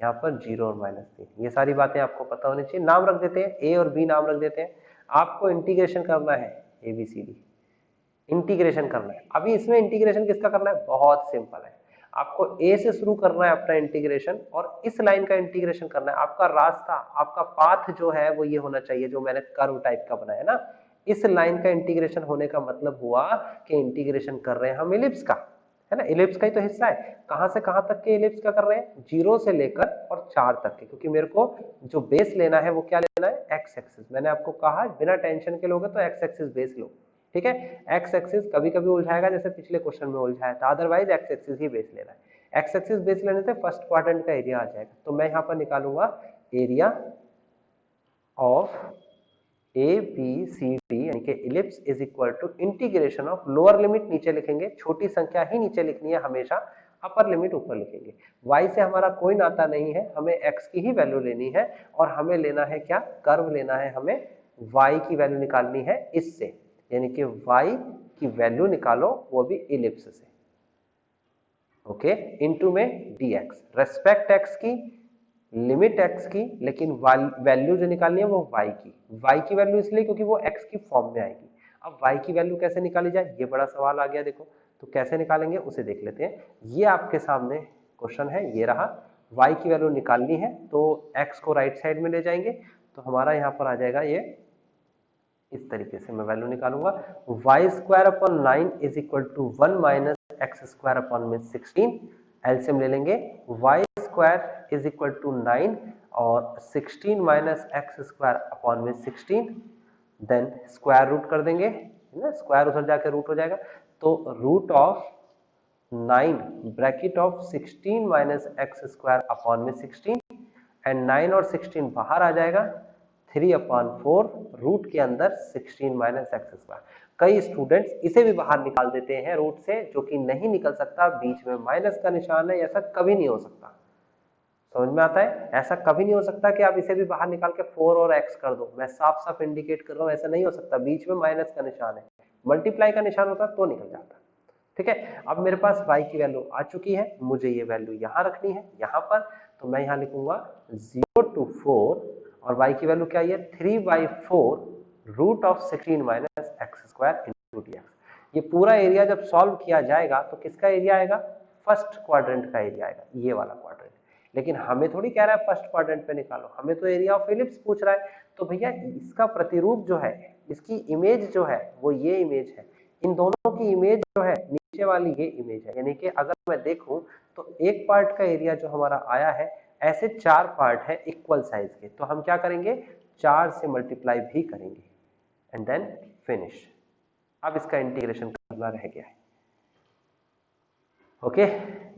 यहाँ पर 0 और -3। ये सारी बातें आपको पता होनी चाहिए। नाम रख देते हैं, ए और बी नाम रख देते हैं। आपको इंटीग्रेशन करना है A B C D, integration करना है। अभी इसमें इंटीग्रेशन किसका करना है, बहुत सिंपल है। आपको ए से शुरू करना है अपना इंटीग्रेशन और इस लाइन का इंटीग्रेशन करना है। आपका रास्ता, आपका पाथ जो है वो ये होना चाहिए जो मैंने कर्व टाइप का बनाया ना। इस लाइन का इंटीग्रेशन होने का मतलब हुआ कि इंटीग्रेशन कर रहे हैं हम इलिप्स का, है ना, इलिप्स का ही तो हिस्सा है। कहां से कहां तक के इलिप्स का कर रहे हैं, 0 से लेकर और 4 तक के, क्योंकि मेरे को जो बेस लेना है वो क्या लेना है, एक्स एक्सिस। मैंने आपको कहा बिना टेंशन के लोगे तो एक्स एक्सिस बेस लो, ठीक है। एक्स एक्सिस कभी कभी उलझाएगा, जैसे पिछले क्वेश्चन में उलझाया था, अदरवाइज एक्स एक्सिस ही बेस लेना है। एक्स एक्सिस बेस लेने से फर्स्ट क्वाड्रेंट का एरिया आ जाएगा। तो मैं यहाँ पर निकालूंगा area of A B C D यानी कि ellipse is equal to integration of lower limit नीचे लिखेंगे, छोटी संख्या ही नीचे लिखनी है हमेशा, अपर लिमिट ऊपर लिखेंगे। y से हमारा कोई नाता नहीं है, हमें x की ही वैल्यू लेनी है और हमें लेना है क्या, कर्व लेना है, हमें y की वैल्यू निकालनी है इससे, यानी कि y की वैल्यू निकालो वो भी इलिप्स से, ओके, इनटू में dx, रेस्पेक्ट x की, लिमिट x की, लेकिन वैल्यू जो निकालनी है वो y की वैल्यू इसलिए क्योंकि वो x की फॉर्म में आएगी। अब y की वैल्यू कैसे निकाली जाए, ये बड़ा सवाल आ गया। देखो तो कैसे निकालेंगे उसे देख लेते हैं। ये आपके सामने क्वेश्चन है, ये रहा, y की वैल्यू निकालनी है तो x को राइट साइड में ले जाएंगे, तो हमारा यहाँ पर आ जाएगा ये इस तरीके से मैं वैल्यू निकालूंगा, y² / 9 is equal to 1 - x² / 16, LCM ले लेंगे, y² इज इक्वल टू 9 और 16 - x² / 16, देन स्क्वायर रूट कर देंगे, है ना, स्क्वायर उधर जाके रूट हो जाएगा, तो root of 9 bracket of 16 - x² / 16 and 9 और 16 बाहर आ जाएगा, 3/4 रूट के अंदर 16 - x²। कई स्टूडेंट्स इसे भी बाहर निकाल देते हैं रूट से, जो कि नहीं निकल सकता, बीच में माइनस का निशान है, ऐसा कभी नहीं हो सकता। समझ में आता है, ऐसा कभी नहीं हो सकता कि आप इसे भी बाहर निकाल के 4 और x कर दो। मैं साफ साफ इंडिकेट कर रहा हूं, ऐसा नहीं हो सकता, बीच में माइनस का निशान है, मल्टीप्लाई का निशान होता तो निकल जाता, ठीक है। अब मेरे पास y की वैल्यू आ चुकी है, मुझे ये वैल्यू यहाँ रखनी है यहाँ पर, तो मैं यहाँ लिखूंगा 0 to 4 और y की वैल्यू क्या है, 3/4 रूट ऑफ 16 - x² * dx। ये पूरा एरिया जब सॉल्व किया जाएगा तो किसका एरिया आएगा, फर्स्ट क्वाड्रेंट का एरिया आएगा, ये वाला क्वाड्रेंट। लेकिन हमें थोड़ी कह रहा है फर्स्ट क्वाड्रेंट पे निकालो, हमें तो एरिया ऑफ इलिप्स पूछ रहा है। तो भैया इसका प्रतिरूप जो है, इसकी इमेज जो है वो ये इमेज है, इन दोनों की इमेज जो है नीचे वाली ये इमेज है। यानी कि अगर मैं देखूं तो एक पार्ट का एरिया जो हमारा आया है, ऐसे 4 पार्ट है इक्वल साइज के, तो हम क्या करेंगे, 4 से मल्टीप्लाई भी करेंगे एंड देन फिनिश। अब इसका इंटीग्रेशन करना रह गया है, ओके,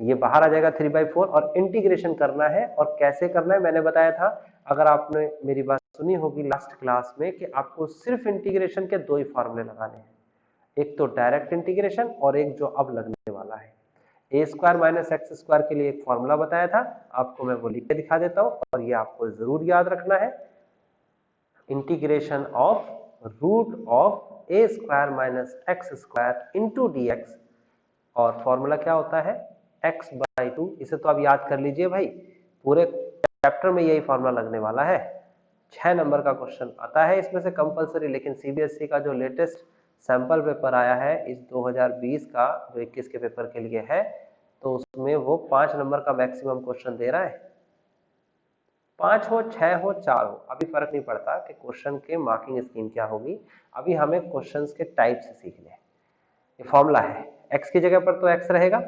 ये बाहर आ जाएगा 3/4 और इंटीग्रेशन करना है। और कैसे करना है मैंने बताया था, अगर आपने मेरी बात सुनी होगी लास्ट क्लास में, कि आपको सिर्फ इंटीग्रेशन के 2 ही फॉर्मूले लगाने हैं, एक तो डायरेक्ट इंटीग्रेशन और एक जो अब लगने वाला है, a² - x² के लिए एक फॉर्मूला बताया था, आपको मैं वो लिख के दिखा देता हूं और ये आपको जरूर याद रखना है, integration of root of a² - x² into dx, और फॉर्मूला क्या होता है, x/2। इसे तो आप याद कर लीजिए भाई, पूरे चैप्टर में यही फॉर्मूला लगने वाला है। 6 नंबर का क्वेश्चन आता है इसमें से कंपलसरी, लेकिन सीबीएसई का जो लेटेस्ट सैंपल पेपर आया है इस 2020 का, जो 21 के पेपर के लिए है, तो उसमें वो 5 नंबर का मैक्सिमम क्वेश्चन दे रहा है। 5 हो, 6 हो, 4 हो, अभी फर्क नहीं पड़ता कि क्वेश्चन के मार्किंग स्कीम क्या होगी, अभी हमें क्वेश्चंस के टाइप से सीखने हैं। ये फॉर्मूला है, x की जगह पर तो x रहेगा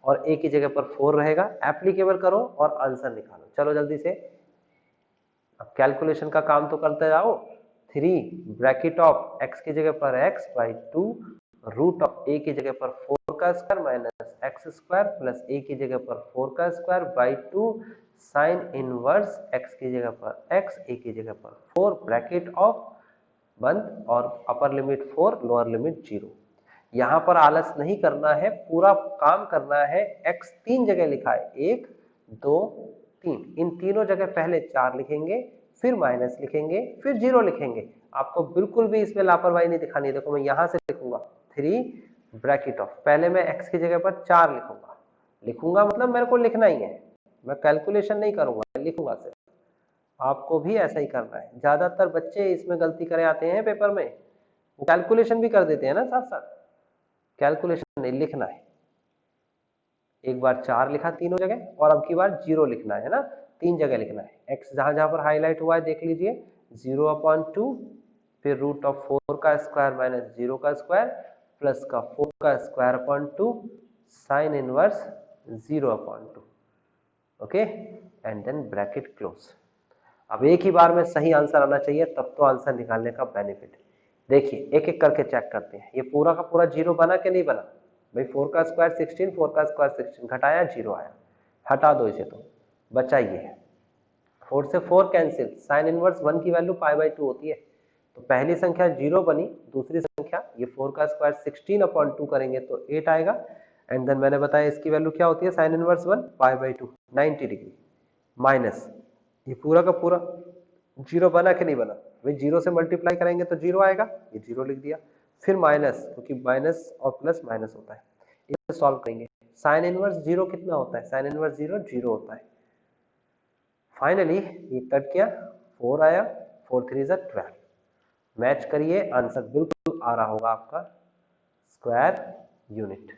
और a की जगह पर 4 रहेगा, एप्लीकेबल करो और आंसर निकालो। चलो जल्दी से, अब कैलकुलेशन का काम तो करते जाओ। 3 ब्रैकेट ऑफ x की जगह पर x/2 रूट ऑफ a की जगह पर 4² माइनस x² प्लस a की जगह पर 4² साइन इनवर्स x की जगह पर x, a की जगह पर 4 ब्रैकेट ऑफ बंद और अपर लिमिट 4 लोअर लिमिट 0। यहां पर आलस नहीं करना है, पूरा काम करना है। x 3 जगह लिखा है, 1 2 3, इन तीनों जगह पहले 4 लिखेंगे, फिर माइनस लिखेंगे, फिर 0 लिखेंगे। आपको बिल्कुल भी इसमें लापरवाही नहीं दिखानी है। देखो मैं यहां से लिखूंगा 3 ब्रैकेट ऑफ, पहले मैं x की जगह पर 4 लिखूंगा मतलब मेरे को लिखना ही है, मैं कैलकुलेशन नहीं करूंगा, लिखूंगा सिर्फ। आपको भी ऐसा ही करना है। ज्यादातर बच्चे इसमें गलती करे आते हैं पेपर में, वो कैलकुलेशन भी कर देते हैं ना साथ साथ, कैलकुलेशन नहीं लिखना है। एक बार 4 लिखा तीनों जगह, और अब की बार 0 लिखना है ना, 3 जगह लिखना है। x जहां जहां पर हाईलाइट हुआ है देख लीजिए, 0/2, फिर √4 का स्क्वायर माइनस 0 का स्क्वायर प्लस का 4 का square upon 2 sine inverse 0/2, okay, and then bracket close. अब एक ही बार में सही आंसर आना चाहिए, तब तो आंसर निकालने का बेनिफिट है। देखिए एक एक करके चेक करते हैं, ये पूरा का पूरा 0 बना कि नहीं बना भाई। 4 का स्क्वायर 16, 4 का स्क्वायर 16, घटाया 0 आया, हटा दो इसे, तो बचा ये है। 4 से 4 कैंसिल, साइन इनवर्स 1 की वैल्यू π/2 होती है, तो पहली संख्या 0 बनी, दूसरी संख्या ये 4 का स्क्वायर 16/2 करेंगे तो 8 आएगा, एंड देन मैंने बताया इसकी वैल्यू क्या होती है, साइन इनवर्स 1 π/2 90 डिग्री, माइनस ये पूरा का पूरा 0 बना कि नहीं बना भाई, 0 से मल्टीप्लाई करेंगे तो 0 आएगा, ये 0 लिख दिया, फिर माइनस, क्योंकि माइनस और प्लस माइनस होता है, इसे सॉल्व करेंगे। साइन इनवर्स 0 कितना होता है, साइन इनवर्स 0 0 होता है। फाइनली ये कट किया, 4 आया, 4 3 = 12, मैच करिए, आंसर बिल्कुल आ रहा होगा आपका स्क्वायर यूनिट।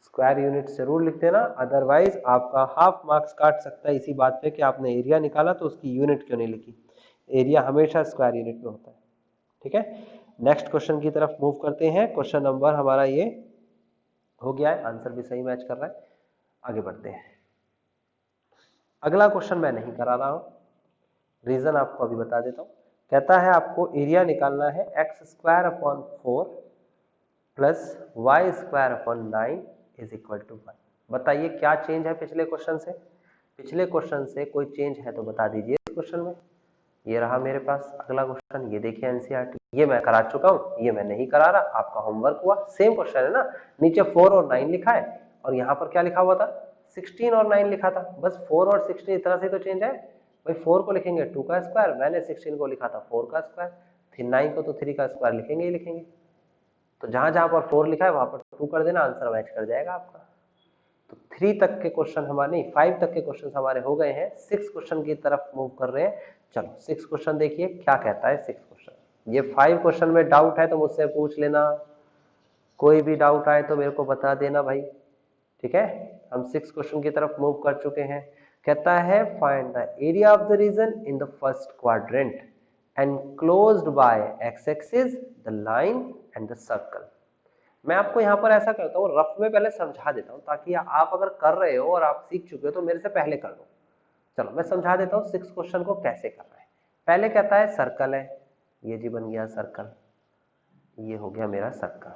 स्क्वायर यूनिट जरूर लिख देना, अदरवाइज आपका हाफ मार्क्स काट सकता है इसी बात पे कि आपने एरिया निकाला तो उसकी यूनिट क्यों नहीं लिखी। एरिया हमेशा स्क्वायर यूनिट में होता है, ठीक है। नेक्स्ट क्वेश्चन की तरफ मूव करते हैं। क्वेश्चन नंबर हमारा ये हो गया है, आंसर भी सही मैच कर रहा है, आगे बढ़ते हैं। अगला क्वेश्चन मैं नहीं करा रहा हूं, रीजन आपको अभी बता देता हूं। कहता है आपको एरिया निकालना है x² / 4 प्लस y² / 9 = 1। बताइए क्या चेंज है पिछले क्वेश्चन से, पिछले क्वेश्चन से कोई चेंज है तो बता दीजिए इस क्वेश्चन में। ये रहा मेरे पास अगला क्वेश्चन, ये देखिए एनसीईआरटी, ये मैं करा चुका हूं, ये मैं नहीं करा रहा, आपका होमवर्क हुआ। सेम क्वेश्चन है ना, नीचे 4 और 9 लिखा है, और यहाँ पर क्या लिखा हुआ था, 16 और 9 लिखा था, बस 4 और 16 इतना से तो चेंज है भाई। 4 को लिखेंगे 2 का स्क्वायर, मैंने 16 को लिखा था 4 का स्क्वायर, फिर 9 को तो 3 का स्क्वायर लिखेंगे ही लिखेंगे, तो जहां जहां पर 4 लिखा है वहां पर 2 कर देना, आंसर मैच कर जाएगा आपका। तो 3 तक के क्वेश्चन हमारे नहीं, 5 तक के क्वेश्चन हमारे हो गए हैं। 6 क्वेश्चन की तरफ मूव कर रहे हैं। चलो 6 क्वेश्चन देखिए क्या कहता है 6 क्वेश्चन। ये 5 क्वेश्चन में डाउट है तो मुझसे पूछ लेना, कोई भी डाउट आए तो मेरे को बता देना भाई, ठीक है। हम 6 क्वेश्चन की तरफ मूव कर चुके हैं। कहता है find the area of the region in the first quadrant enclosed by x axis the line and the circle. मैं आपको यहाँ पर ऐसा करता हूँ, रफ में पहले समझा देता हूँ, ताकि आप अगर कर रहे हो और आप सीख चुके हो तो मेरे से पहले कर लो। चलो मैं समझा देता हूँ 6 क्वेश्चन को कैसे करना है। पहले कहता है सर्कल है, ये जी बन गया सर्कल, ये हो गया मेरा सर्कल।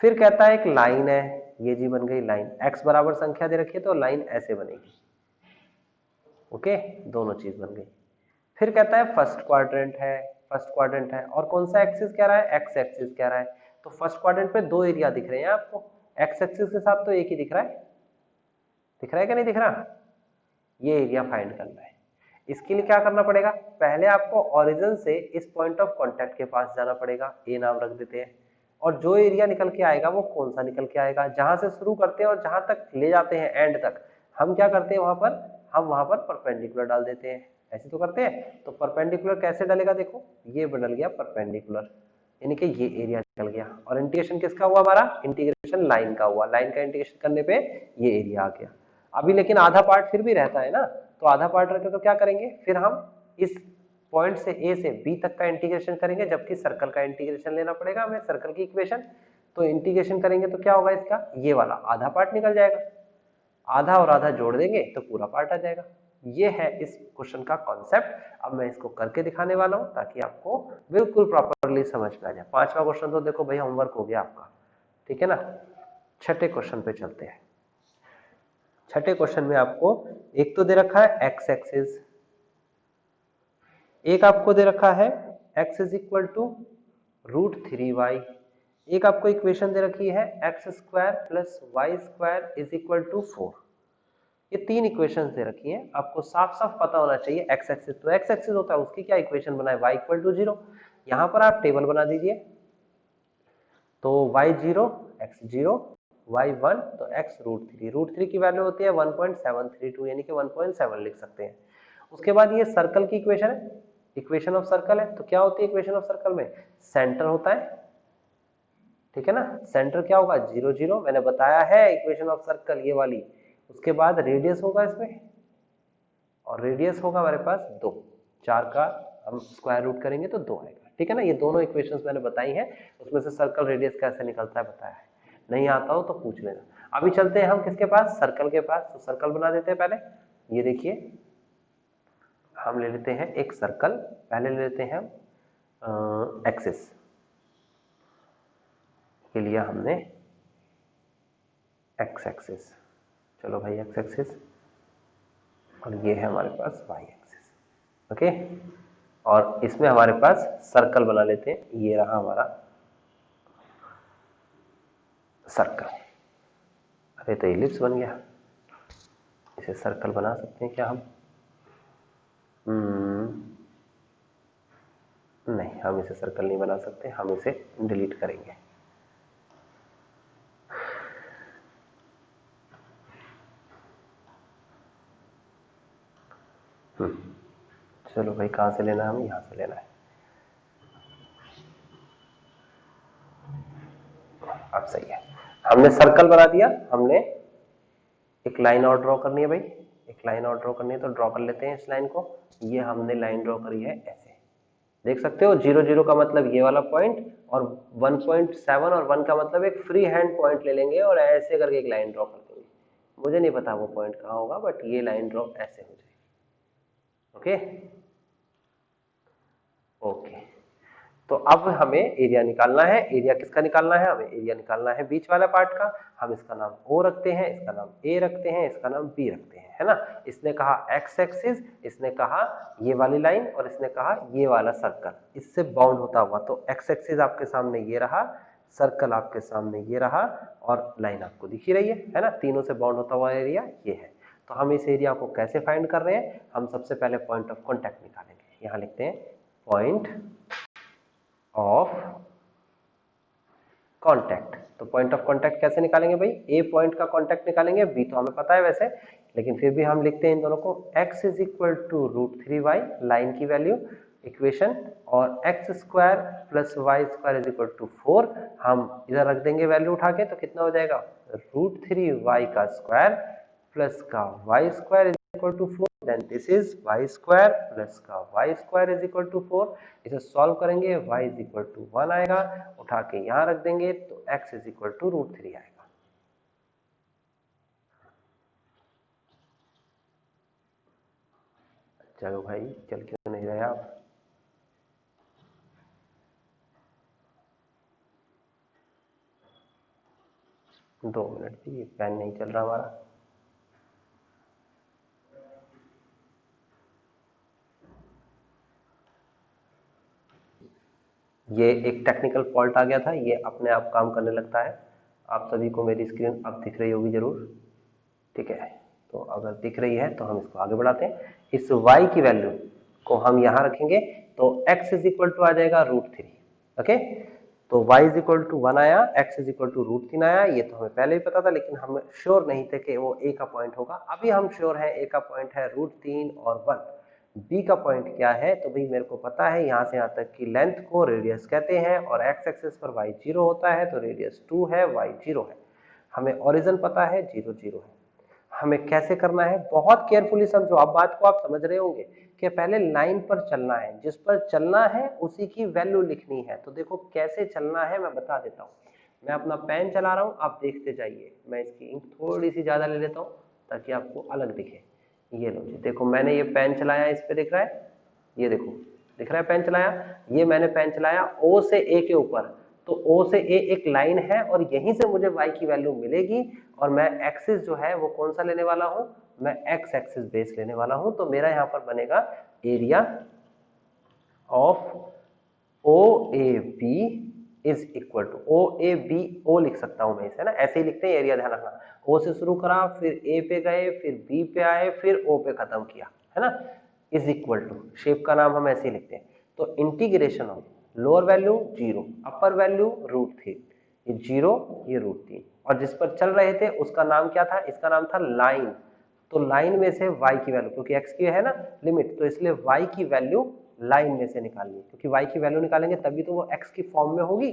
फिर कहता है एक लाइन है, ये जी बन गई लाइन, x बराबर संख्या दे रखी है तो लाइन ऐसे बनेगी, ओके, दोनों चीज बन गई। फिर कहता है फर्स्ट क्वाड्रेंट है, फर्स्ट क्वाड्रेंट है, और कौन सा एक्सिस कह रहा है, एक्स एक्सिस कह रहा है। तो फर्स्ट क्वाड्रेंट पे 2 एरिया दिख रहे हैं आपको, एक्स एक्सिस के साथ तो एक ही दिख रहा है, दिख रहा है क्या नहीं दिख रहा, ये एरिया फाइंड करना है। इसके लिए क्या करना पड़ेगा, पहले आपको ओरिजिन से इस पॉइंट ऑफ कांटेक्ट के पास जाना पड़ेगा, ए नाम रख देते हैं, और जो एरिया निकल के आएगा वो कौन सा निकल के आएगा, जहां से शुरू करते हैं और जहां तक ले जाते हैं एंड तक, हम क्या करते हैं हम वहां पर परपेंडिकुलर डाल देते हैं, ऐसे तो करते हैं। तो परपेंडिकुलर कैसे डलेगा, देखो ये बदल गया परपेंडिकुलर, यानी कि ये एरिया निकल गया, और इंटीग्रेशन किसका हुआ हमारा, इंटीग्रेशन लाइन का हुआ, लाइन का इंटीग्रेशन करने पे ये एरिया आ गया। अभी लेकिन आधा पार्ट फिर भी रहता है ना, तो आधा पार्ट रहता है तो क्या करेंगे, फिर हम इस पॉइंट से ए से बी तक का इंटीग्रेशन करेंगे, जबकि सर्कल का इंटीग्रेशन लेना पड़ेगा हमें, सर्कल की इक्वेशन। तो इंटीग्रेशन करेंगे तो क्या होगा, इसका ये वाला आधा पार्ट निकल जाएगा, आधा और आधा जोड़ देंगे तो पूरा पार्ट आ जाएगा। ये है इस क्वेश्चन का कॉन्सेप्ट। अब मैं इसको करके दिखाने वाला हूं ताकि आपको बिल्कुल प्रॉपरली समझ में आ जाए। 5वां क्वेश्चन तो देखो भैया होमवर्क हो गया आपका, ठीक है ना। 6ठे क्वेश्चन पे चलते हैं। 6ठे क्वेश्चन में आपको एक तो दे रखा है एक्स एक्सिस, एक आपको दे रखा है x = √3y, एक आपको इक्वेशन दे रखी है x² + y² = 4। ये 3 इक्वेशन दे रखी हैं, आपको साफ साफ पता होना चाहिए। एक्स एक्सिस तो एक्स एक्सिस होता है, उसकी क्या इक्वेशन बनाए, y इक्वल टू 0। यहाँ पर आप टेबल बना दीजिए, तो y0 x0 y1 तो x √3 की वैल्यू होती है 1.732 यानी कि 1.7 लिख सकते हैं। उसके बाद ये सर्कल की इक्वेशन है, इक्वेशन ऑफ सर्कल है। तो क्या होती है इक्वेशन ऑफ सर्कल में, सेंटर होता है, ठीक है ना, सेंटर क्या होगा 0 0, मैंने बताया है इक्वेशन ऑफ सर्कल ये वाली। उसके बाद रेडियस होगा इसमें, और रेडियस होगा हमारे पास 2, 4 का हम स्क्वायर रूट करेंगे तो 2 आएगा, ठीक है ना। ये दोनों इक्वेशंस मैंने बताई हैं, उसमें से सर्कल रेडियस कैसे निकलता है बताया है, नहीं आता हो तो पूछ लेना। अभी चलते हैं हम किसके पास, सर्कल के पास। तो सर्कल बना देते हैं पहले। ये देखिए हम ले लेते हैं एक सर्कल, पहले ले लेते हैं एक्सिस के लिए हमने एक्स एक्सिस, चलो भाई एक्स एक्सिस, और ये है हमारे पास वाई एक्सिस, ओके। और इसमें हमारे पास सर्कल बना लेते हैं, ये रहा हमारा सर्कल। अरे तो इलिप्स बन गया, इसे सर्कल बना सकते हैं क्या हम, नहीं हम इसे सर्कल नहीं बना सकते, हम इसे डिलीट करेंगे। चलो भाई कहाँ से लेना है, हमें यहाँ से लेना है। अब सही है, हमने सर्कल बना दिया, हमने एक लाइन और ड्रॉ करनी है भाई, एक लाइन और ड्रॉ करनी है, तो ड्रॉ कर लेते हैं इस लाइन को। ये हमने लाइन ड्रॉ करी है ऐसे, देख सकते हो 0 0 का मतलब ये वाला पॉइंट, और 1.7 और 1 का मतलब एक फ्री हैंड पॉइंट ले लेंगे और ऐसे करके एक लाइन ड्रॉ कर देंगे। मुझे नहीं पता वो पॉइंट कहाँ होगा, बट ये लाइन ड्रॉ ऐसे हो जाएगी, ओके ओके। तो अब हमें एरिया निकालना है। एरिया किसका निकालना है, हमें एरिया निकालना है बीच वाला पार्ट का। हम इसका नाम O रखते हैं, इसका नाम A रखते हैं, इसका नाम B रखते हैं, है ना। इसने कहा एक्स एक्सिस, इसने कहा ये वाली लाइन, और इसने कहा ये वाला सर्कल, इससे बाउंड होता हुआ। तो एक्स एक्सिस आपके सामने ये रहा, सर्कल आपके सामने ये रहा, और लाइन आपको दिख ही रही है ना, तीनों से बाउंड होता हुआ एरिया ये है। तो हम इस एरिया को कैसे फाइंड कर रहे हैं, हम सबसे पहले पॉइंट ऑफ कॉन्टैक्ट निकालेंगे। यहाँ लिखते हैं पॉइंट ऑफ कांटेक्ट। तो पॉइंट ऑफ कांटेक्ट कैसे निकालेंगे भाई, ए पॉइंट का कांटेक्ट निकालेंगे, बी तो हमें पता है वैसे, लेकिन फिर भी हम लिखते हैं इन दोनों को x is equal to √3y, line की वैल्यू इक्वेशन, और x square plus y square is equal to 4। हम इधर रख देंगे वैल्यू उठा के, तो कितना हो जाएगा √3y का स्क्वायर प्लस का y square is equal to 4, then this is y square plus का y square is equal to 4। इसे सॉल्व करेंगे, y इज इक्वल टू 1 आएगा, उठा के यहां रख देंगे तो x इज इक्वल टू √3 आएगा। चलो भाई चल क्यों नहीं रहे आप, दो मिनट भी, पेन नहीं चल रहा हमारा। ये एक टेक्निकल फॉल्ट आ गया था, ये अपने आप काम करने लगता है। आप सभी को मेरी स्क्रीन अब दिख रही होगी जरूर, ठीक है। तो अगर दिख रही है तो हम इसको आगे बढ़ाते हैं। इस y की वैल्यू को हम यहां रखेंगे, तो x इज इक्वल टू आ जाएगा √3, ओके। तो y इज इक्वल टू 1 आया, x इज इक्वल टू √3 आया। ये तो हमें पहले ही पता था, लेकिन हम श्योर नहीं थे कि वो a का पॉइंट होगा। अभी हम श्योर है a का पॉइंट है √3 और 1। b का पॉइंट क्या है, तो भाई मेरे को पता है यहाँ से यहाँ तक की लेंथ को रेडियस कहते हैं, और x एक्सिस पर y 0 होता है, तो रेडियस 2 है, y 0 है। हमें ओरिजिन पता है 0 0 है। हमें कैसे करना है, बहुत केयरफुली समझो। अब बात को आप समझ रहे होंगे कि पहले लाइन पर चलना है, जिस पर चलना है उसी की वैल्यू लिखनी है। तो देखो कैसे चलना है मैं बता देता हूँ। मैं अपना पेन चला रहा हूँ, आप देखते जाइए। मैं इसकी इंक थोड़ी सी ज्यादा ले लेता हूँ ताकि आपको अलग दिखे। ये लो जी, देखो मैंने ये पेन चलाया, इस पे दिख रहा है, ये देखो दिख रहा है पेन चलाया। ये मैंने पेन चलाया O से A के ऊपर, तो O से A एक लाइन है, और यहीं से मुझे y की वैल्यू मिलेगी। और मैं एक्सिस जो है वो कौन सा लेने वाला हूं, मैं x एक्सिस बेस लेने वाला हूं। तो मेरा यहां पर बनेगा area of OAB is equal to O A B, O लिख सकता हूं मैं इसे ना, ऐसे ही लिखते हैं, एरिया ध्यान रखना। ओ से शुरू करा, फिर ए पे गए, फिर बी पे आए, फिर ओ पे खत्म किया, है ना, इज इक्वल टू, शेप का नाम हम ऐसे ही लिखते हैं। तो integration of lower value 0, upper value √3, ये 0 ये √3, और जिस पर चल रहे थे उसका नाम क्या था, इसका नाम था लाइन। तो लाइन में से y की वैल्यू, क्योंकि x की है ना लिमिट, तो इसलिए y की वैल्यू लाइन में से निकालनी है, क्योंकि y की वैल्यू निकालेंगे तभी तो वो x की फॉर्म में होगी,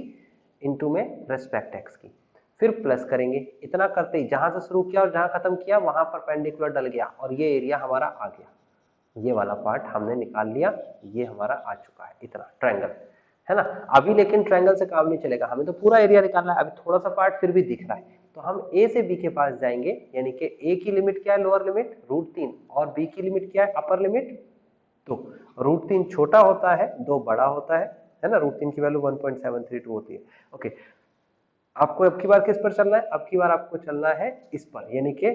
इनटू में रेस्पेक्ट x की। फिर प्लस करेंगे, इतना करते ही जहां से शुरू किया और जहां खत्म किया वहां परपेंडिकुलर डल गया और ये एरिया हमारा आ गया, ये वाला पार्ट हमने निकाल लिया, ये हमारा आ चुका है, इतना ट्रायंगल, है ना। अभी लेकिन ट्रायंगल से काम नहीं चलेगा, हमें तो पूरा एरिया निकालना है, अभी थोड़ा सा पार्ट फिर भी दिख रहा है, तो हम a से b के पास जाएंगे, यानी कि a की लिमिट क्या है, लोअर लिमिट √3, और b की लिमिट क्या है, अपर लिमिट। तो √3 छोटा होता है, 2 बड़ा होता है ना, √3 की वैल्यू 1.732 होती है। ओके, आपको अब की बार किस पर चलना है, अब की बार आपको चलना है इस पर, यानी कि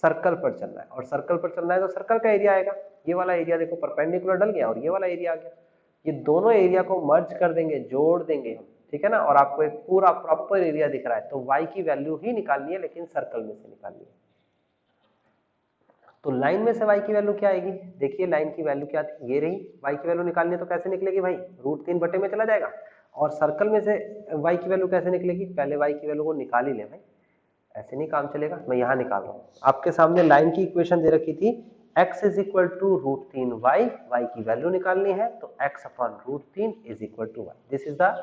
सर्कल पर चलना है, और सर्कल पर चलना है तो सर्कल का एरिया आएगा, ये वाला एरिया देखो परपेंडिकुलर डल गया और ये वाला एरिया आ गया, ये दोनों एरिया को मर्ज कर देंगे, जोड़ देंगे हम, ठीक है ना, और आपको एक पूरा प्रॉपर एरिया दिख रहा है। तो y की वैल्यू ही निकालनी है, लेकिन सर्कल में से निकालनी है। तो लाइन में से y की वैल्यू क्या आएगी, देखिए लाइन की वैल्यू क्या थी, ये रही, y की वैल्यू निकालनी है तो कैसे निकलेगी भाई, √3 बटे में चला जाएगा, और सर्कल में से y की वैल्यू कैसे निकलेगी, पहले y की वैल्यू को निकाल ही ले भाई, ऐसे नहीं काम चलेगा। मैं यहाँ निकाल रहा हूँ, आपके सामने लाइन की इक्वेशन दे रखी थी, x is equal to √3y, y की वैल्यू निकालनी है, तो x upon √3 is equal to y, this is the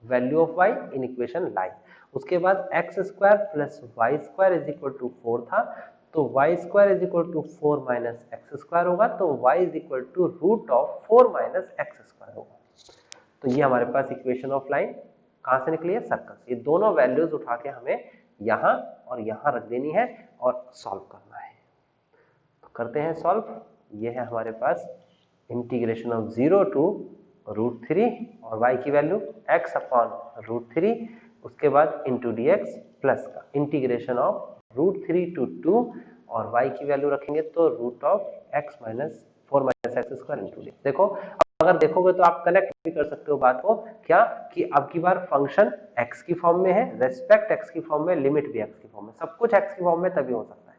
value of y in equation line. उसके बाद x square plus y square is equal to 4 था, तो y square is equal to 4 minus x square होगा, तो y is equal to √4 minus x square होगा। तो ये हमारे पास इक्वेशन ऑफ लाइन कहाँ से निकली है, सर्कल से। ये दोनों वैल्यूज उठा के हमें यहाँ और यहाँ रख देनी है और सॉल्व करना है। तो करते हैं सॉल्व। ये है हमारे पास इंटीग्रेशन ऑफ 0 टू √3 और y की वैल्यू x अपॉन √3, उसके बाद इंटू dx प्लस का इंटीग्रेशन ऑफ √3 टू 2 और y की वैल्यू रखेंगे तो √x minus 4 minus x square into dx। देखो अगर देखोगे तो आप कनेक्ट भी कर सकते हो बात को, क्या कि अब की बार फंक्शन x की फॉर्म में है, रेस्पेक्ट x की फॉर्म में, लिमिट भी x की फॉर्म में, सब कुछ x की फॉर्म में तभी हो सकता है।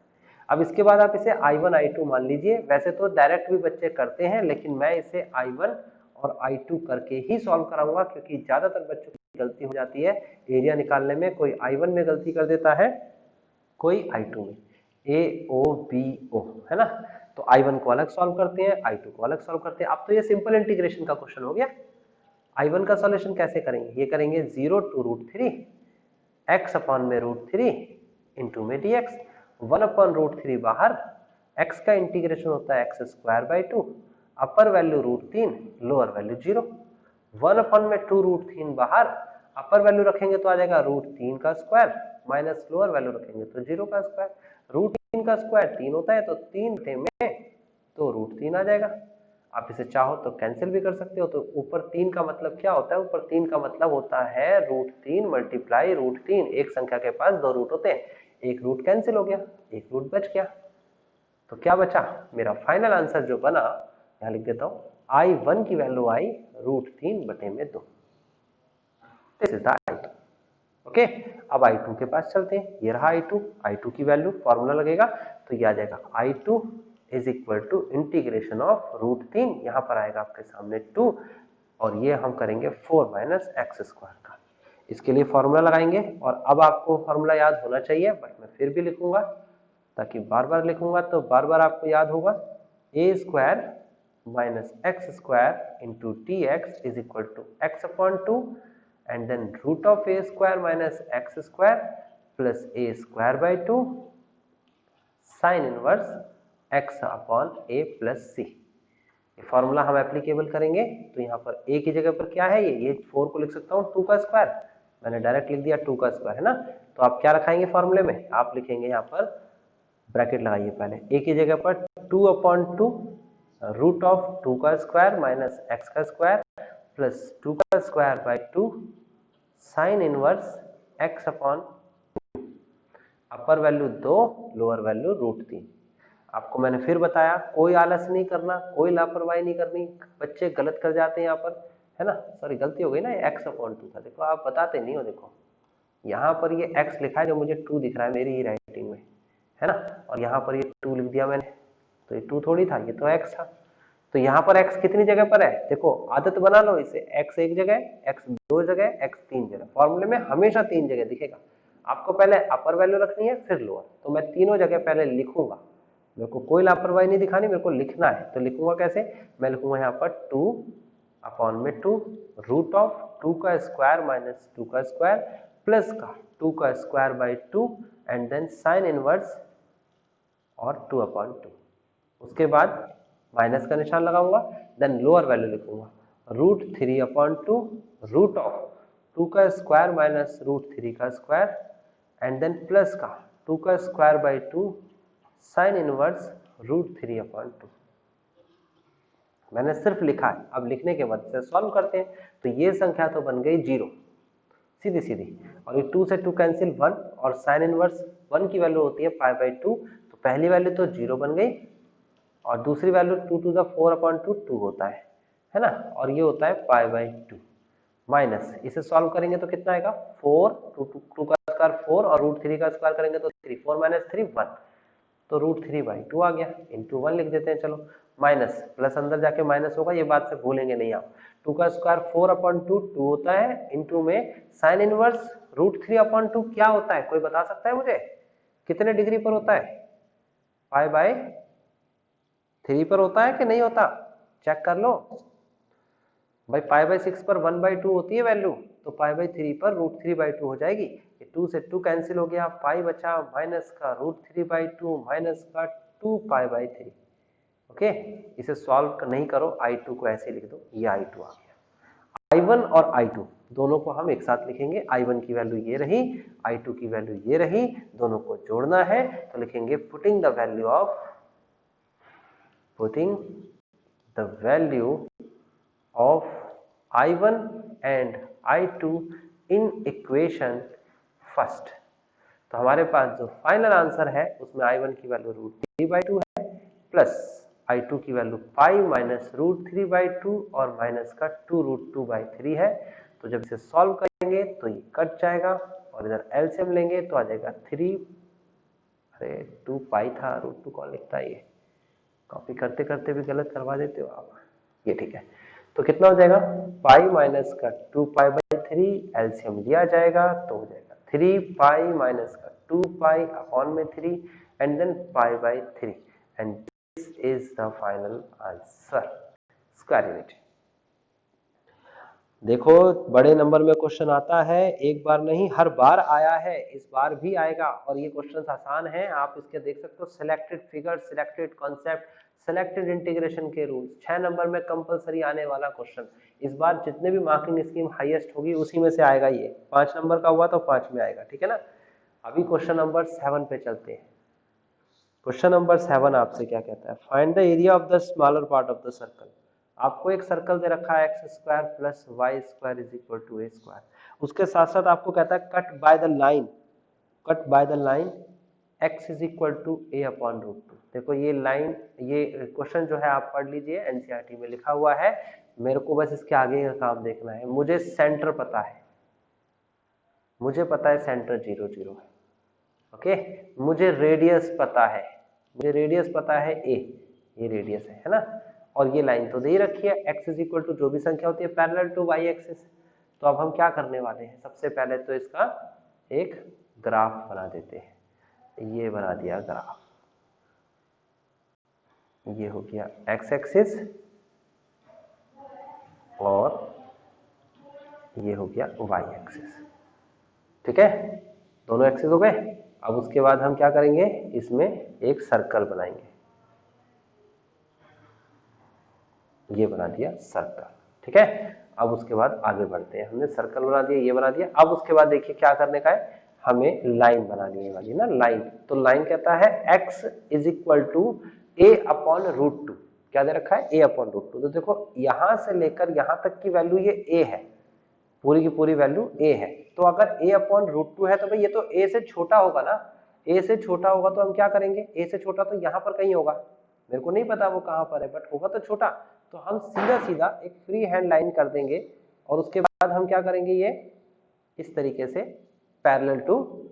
अब इसके बाद आप इसे I1 I2 मान लीजिए, वैसे तो डायरेक्ट भी बच्चे करते हैं, लेकिन मैं इसे I1 और I2 करके ही सॉल्व कराऊंगा, क्योंकि ज्यादातर बच्चों की गलती हो जाती है एरिया निकालने में, कोई I1 में गलती कर देता है, कोई I2 में, AOBO, है ना। तो I1 को अलग सॉल्व करते हैं, I2 को अलग सॉल्व करते हैं। अब तो ये सिंपल इंटीग्रेशन का क्वेश्चन हो गया। I1 का सॉल्यूशन कैसे करेंगे, ये करेंगे 0 टू √3 x अपॉन में √3 इंटू में dx, 1 अपॉन √3 बाहर, x का इंटीग्रेशन होता है x square by 2, upper value √3, lower value 0, 1 upon में 2 √3 बाहर, अपर वैल्यू रखेंगे तो आ जाएगा √3 का स्क्वायर, माइनस लोअर वैल्यू रखेंगे तो 0 का स्क्वायर, √3 का स्क्वायर 3 होता है, तो 3 में तो √3 आ जाएगा। आप इसे चाहो तो कैंसिल भी कर सकते हो। तो ऊपर 3 का मतलब क्या होता है, ऊपर 3 का मतलब होता है √3 मल्टीप्लाई √3। एक संख्या के पास 2 रूट होते हैं, एक रूट कैंसिल हो गया, एक रूट बच गया, तो क्या बचा, मेरा फाइनल आंसर जो बना, यहां लिख देता हूं, I1 की वैल्यू आई √3 बटे में 2, this is the I2। Okay, अब I2 के पास चलते हैं, ये रहा I2, I2 की वैल्यू फॉर्मूला लगेगा तो ये आ जाएगा I2 is equal to integration of √3, यहाँ पर आएगा आपके सामने 2, और ये हम करेंगे 4 माइनस एक्स स्क्वायर का, इसके लिए फॉर्मूला लगाएंगे। और अब आपको फॉर्मूला याद होना चाहिए, बट मैं फिर भी लिखूंगा ताकि बार बार लिखूंगा तो बार बार आपको याद होगा, a square minus x square into t x is equal to x upon 2 and then root of a square minus x square plus a square by 2 sin inverse x upon a plus c। ये formula हम applicable करेंगे तो यहाँ पर a की जगह पर क्या है, ये 4 को लिख सकता हूँ 2 का स्क्वायर, मैंने डायरेक्ट लिख दिया 2 का स्क्वायर, है ना। तो आप क्या रखाएंगे फॉर्मूले में, आप लिखेंगे यहाँ पर ब्रैकेट लगाइए पहले, a की जगह पर 2 अपॉन 2 रूट ऑफ 2 का स्क्वायर माइनस x का स्क्वायर प्लस 2 का square by 2 sine inverse x upon 2, upper value 2, lower value √3। आपको मैंने फिर बताया कोई आलस नहीं करना, कोई लापरवाही नहीं करनी, बच्चे गलत कर जाते हैं यहाँ पर, है ना, सॉरी गलती हो गई ना, x अपॉन 2 था। देखो आप बताते नहीं हो, देखो यहाँ पर ये x लिखा है जो मुझे 2 दिख रहा है मेरी ही राइटिंग में, है ना, और यहाँ पर ये 2 लिख दिया मैंने, तो ये 2 थोड़ी था, ये तो x था। तो यहाँ पर x कितनी जगह पर है, देखो आदत बना लो इसे, x एक जगह, x दो जगह, x तीन जगह, फॉर्मूले में हमेशा 3 जगह दिखेगा। आपको पहले अपर वैल्यू रखनी है फिर लोअर, तो मैं तीनों जगह पहले लिखूंगा, मेरे को कोई लापरवाही नहीं दिखानी, मेरे को लिखना है। तो लिखूंगा कैसे, मैं लिखूंगा यहाँ पर 2 अपॉन में 2 रूट ऑफ 2 का स्क्वायर माइनस 2 का स्क्वायर प्लस का 2 का square by 2 and then sine inverse और 2 अपॉन 2। उसके बाद माइनस का निशान लगाऊंगा, देन लोअर वैल्यू लिखूंगा रूट 3 अपॉन 2 रूट ऑफ 2 का स्क्वायर माइनस रूट 3 का स्क्वायर एंड देन प्लस का 2 का square by 2 sine inverse root 3 upon 2। मैंने सिर्फ लिखा है, अब लिखने के बाद से सॉल्व करते हैं। तो ये संख्या तो बन गई 0 सीधी सीधी, और ये 2 से 2 कैंसिल 1, और साइन इनवर्स 1 की वैल्यू होती है पाई बाई 2, तो पहली वैल्यू तो 0 बन गई, और दूसरी वैल्यू 2 टू द 4 अपॉन 2 2 होता है ना, और ये होता है पाई बाई 2 माइनस, इसे सॉल्व करेंगे तो कितना आएगा 4, 2 का स्क्वायर 4 और रूट 3 का स्क्वायर करेंगे तो 3, 4 माइनस 3 1, तो रूट 3 बाई 2 आ गया, इंटू 1 लिख देते हैं, चलो माइनस प्लस अंदर जाके माइनस होगा, ये बात से भूलेंगे नहीं आप। 2 का स्क्वायर 4 अपॉन 2 2 होता है, इंटू में साइन इनवर्स रूट 3 अपॉन 2 क्या होता है, कोई बता सकता है मुझे, कितने डिग्री पर होता है, पाई बाई 3 पर होता है कि नहीं होता, चेक कर लो भाई। पाई बाई 6 पर 1 बाई 2 होती है वैल्यू, तो पाई बाई 3 पर रूट 3 बाई 2 हो जाएगी। ये 2 से 2 कैंसिल हो गया, पाई बचा माइनस का रूट 3 बाई 2 माइनस का 2 पाई बाई 3। ओके, इसे सॉल्व नहीं करो, I2 को ऐसे लिख दो, ये I2 आ गया। I1 और I2 दोनों को हम एक साथ लिखेंगे, I1 की वैल्यू ये रही, I2 की वैल्यू ये रही, दोनों को जोड़ना है तो लिखेंगे putting the value of I1 and I2 in equation first. तो हमारे पास जो फाइनल आंसर है उसमें I1 की वैल्यू रूट 3 बाई 2 है, प्लस I2 की value pi minus root 3 by 2 और माइनस का 2 रूट 2 बाई 3 है। तो जब इसे सॉल्व करेंगे तो ये कट जाएगा, और इधर एलसीएम लेंगे तो आ जाएगा 3, अरे 2 पाई था, रूट 2 कौन लिखता है, ये कॉपी करते करते भी गलत करवा देते हो आप, ये ठीक है। तो कितना हो जाएगा, पाई माइनस का 2 पाई बाई 3, एलसीएम लिया जाएगा तो हो जाएगा 3 पाई माइनस का 2 पाई अपॉन में 3 and then pi by 3, and this is the final answer, square unit. देखो बड़े नंबर में क्वेश्चन आता है, एक बार नहीं हर बार आया है, इस बार भी आएगा, और ये क्वेश्चन आसान है, आप इसके देख सकते हो, selected figure, selected concept, selected integration के रूल्स, 6 नंबर में कंपलसरी आने वाला क्वेश्चन। इस बार जितने भी मार्किंग स्कीम हाईएस्ट होगी उसी में से आएगा, ये 5 नंबर का हुआ तो 5 में आएगा, ठीक है ना। अभी क्वेश्चन नंबर 7 पे चलते हैं। क्वेश्चन नंबर 7 आपसे क्या कहता है, find the area of the smaller part of the circle. आपको एक सर्कल दे रखा है x square plus y square is equal to a square, उसके साथ साथ आपको कहता है cut by the line x is equal to a upon root 2। देखो ये लाइन, ये क्वेश्चन जो है आप पढ़ लीजिए, एनसीईआरटी में लिखा हुआ है, मेरे को बस इसके आगे का काम देखना है। मुझे सेंटर पता है, मुझे पता है सेंटर 0 0 है, ओके। मुझे रेडियस पता है, मुझे रेडियस पता है a, ये रेडियस है ना, और ये लाइन तो दे ही रखी है x इज इक्वल टू जो भी संख्या होती है पैरेलल टू y एक्सिस। तो अब हम क्या करने वाले हैं, सबसे पहले तो इसका एक ग्राफ बना देते हैं। ये बना दिया ग्राफ, ये हो गया x एक्सिस और ये हो गया y एक्सिस, ठीक है, दोनों एक्सिस हो गए। अब उसके बाद हम क्या करेंगे, इसमें एक सर्कल बनाएंगे, ये बना दिया सर्कल, ठीक है। अब उसके बाद आगे बढ़ते हैं, हमने सर्कल बना दिया, ये बना दिया। अब उसके बाद देखिए क्या करने का है, हमें लाइन बनानी है वाली ना, लाइन। तो लाइन कहता है x is equal to a upon root 2, क्या दे रखा है, ए अपॉन रूट 2। तो देखो यहां से लेकर यहां तक की वैल्यू ये a है, पूरी की पूरी वैल्यू a है। तो अगर a अपॉन रूट 2 है तो भाई ये तो a से छोटा होगा ना, a से छोटा होगा तो हम क्या करेंगे, a से छोटा तो यहाँ पर कहीं होगा, मेरे को नहीं पता वो कहाँ पर है, बट होगा तो छोटा। तो हम सीधा सीधा एक फ्री हैंड लाइन कर देंगे और उसके बाद हम क्या करेंगे, ये इस तरीके से पैरेलल टू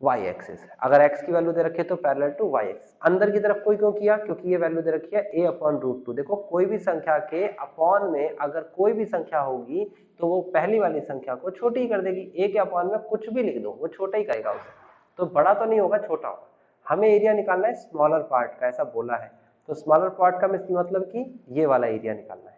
y एक्सिस। अगर x की वैल्यू दे रखी है तो पैरेलल टू y एक्सिस। अंदर की तरफ कोई क्यों किया, क्योंकि ये वैल्यू दे रखी है a/√2। देखो कोई भी संख्या के अपॉन में अगर कोई भी संख्या होगी तो वो पहली वाली संख्या को छोटी ही कर देगी। a के अपॉन में कुछ भी लिख दो वो छोटा ही करेगा उसे, तो बड़ा तो नहीं होगा, छोटा होगा। हमें एरिया निकालना है स्मॉलर पार्ट का, ऐसा बोला है। तो स्मॉलर पार्ट का मतलब कि ये वाला एरिया निकालना है।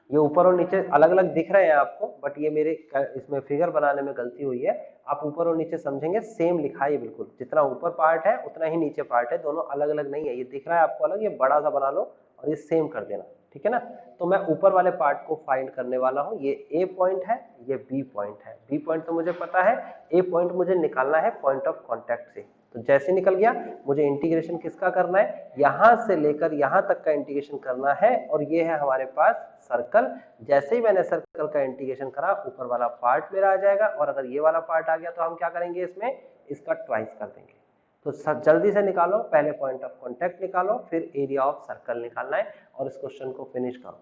ये ऊपर और नीचे अलग अलग दिख रहे हैं आपको, बट ये मेरे इसमें फिगर बनाने में गलती हुई है। आप ऊपर और नीचे समझेंगे, सेम लिखा है बिल्कुल, जितना ऊपर पार्ट है उतना ही नीचे पार्ट है, दोनों अलग अलग नहीं है। ये दिख रहा है आपको अलग, ये बड़ा सा बना लो और ये सेम कर देना, ठीक है ना। तो मैं ऊपर वाले पार्ट को फाइंड करने वाला हूँ। ये ए पॉइंट है, ये बी पॉइंट है। बी पॉइंट तो मुझे पता है, ए पॉइंट मुझे निकालना है पॉइंट ऑफ कॉन्टैक्ट से। तो जैसे निकल गया, मुझे इंटीग्रेशन किसका करना है, यहां से लेकर यहां तक का इंटीग्रेशन करना है। और ये है हमारे पास सर्कल। जैसे ही मैंने सर्कल का इंटीग्रेशन करा, ऊपर वाला पार्ट मेरा आ जाएगा, और अगर ये वाला पार्ट आ गया तो हम क्या करेंगे, इसमें इसका ट्वाइस कर देंगे। तो जल्दी से निकालो, पहले पॉइंट ऑफ कॉन्टैक्ट निकालो, फिर एरिया ऑफ सर्कल निकालना है और इस क्वेश्चन को फिनिश करो।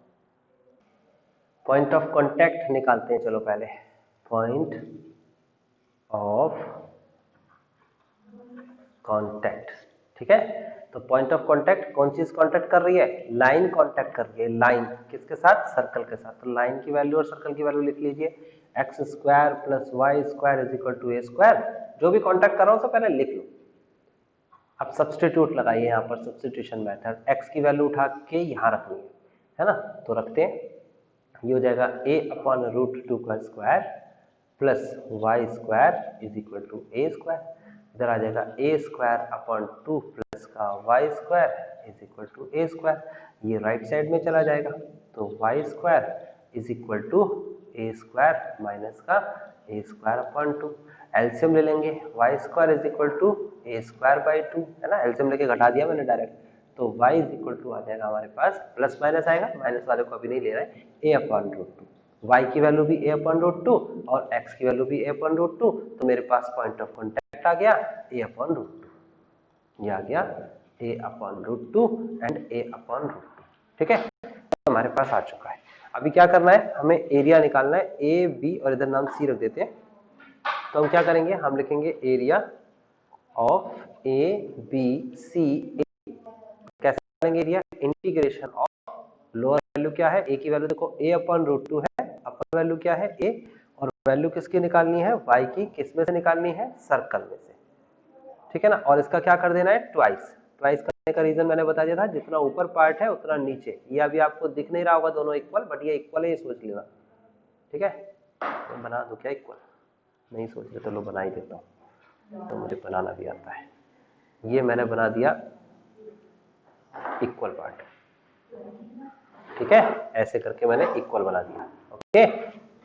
पॉइंट ऑफ कॉन्टैक्ट निकालते हैं, चलो पहले पॉइंट ऑफ कॉन्टैक्ट, ठीक है। तो पॉइंट ऑफ कॉन्टैक्ट कौन चीज कॉन्टैक्ट कर रही है, लाइन कॉन्टैक्ट कर रही है। लाइन किसके साथ, सर्कल के साथ। तो लाइन की वैल्यू और सर्कल की वैल्यू लिख लीजिए, x square plus y square is equal to a square. जो भी कॉन्टैक्ट कर रहा हूं उससे पहले लिख लो। अब सब्सटीट्यूट लगाइए यहाँ पर, सब्सटीट्यूशन मेथड। एक्स की वैल्यू उठा के यहाँ रखनी है ना। तो रखते हैं, ये हो जाएगा a/√2 का square plus y square is equal to a square. इधर आ जाएगा a² प्लस का y square is equal to a square. ये राइट साइड में चला जाएगा, तो y square is equal to a square minus का a²/2। एलसीएम ले लेंगे, y square is equal to a²/2 है ना। एलसीएम लेके घटा दिया मैंने डायरेक्ट, तो y इज इक्वल टू आ जाएगा हमारे पास, प्लस माइनस आएगा, माइनस वाले को अभी नहीं ले रहे हैं, a/√2। y की वैल्यू भी a/√2 और x की वैल्यू भी a/√2। तो मेरे पास पॉइंट ऑफ कॉन्टैक्ट आ गया a/√2। ये आ गया a/√2 एंड a/√2, ठीक है। तो हमारे पास आ चुका है। अभी क्या करना है, हमें एरिया निकालना है, ए बी और इधर नाम सी रख देते हैं। तो हम क्या करेंगे, हम लिखेंगे area of A B C. कैसे करेंगे area, integration of lower value क्या है, ए की वैल्यू देखो a/√2 है, अपर वैल्यू क्या है a, और वैल्यू किसकी निकालनी है, y की। किस में से निकालनी है, सर्कल में से, ठीक है ना। और इसका क्या कर देना है, ट्वाइस। ट्वाइस करने का रीजन मैंने बता दिया था, जितना ऊपर पार्ट है उतना नीचे। ये अभी आपको दिख नहीं रहा होगा दोनों इक्वल, बट ये इक्वल है, ये सोच लेना, ठीक है। तो बना दो क्या इक्वल, नहीं सोच रहे, चलो बना ही देता हूँ, तो मुझे बनाना भी आता है। ये मैंने बना दिया इक्वल पार्ट, ठीक है। ऐसे करके मैंने इक्वल बना दिया, ओके।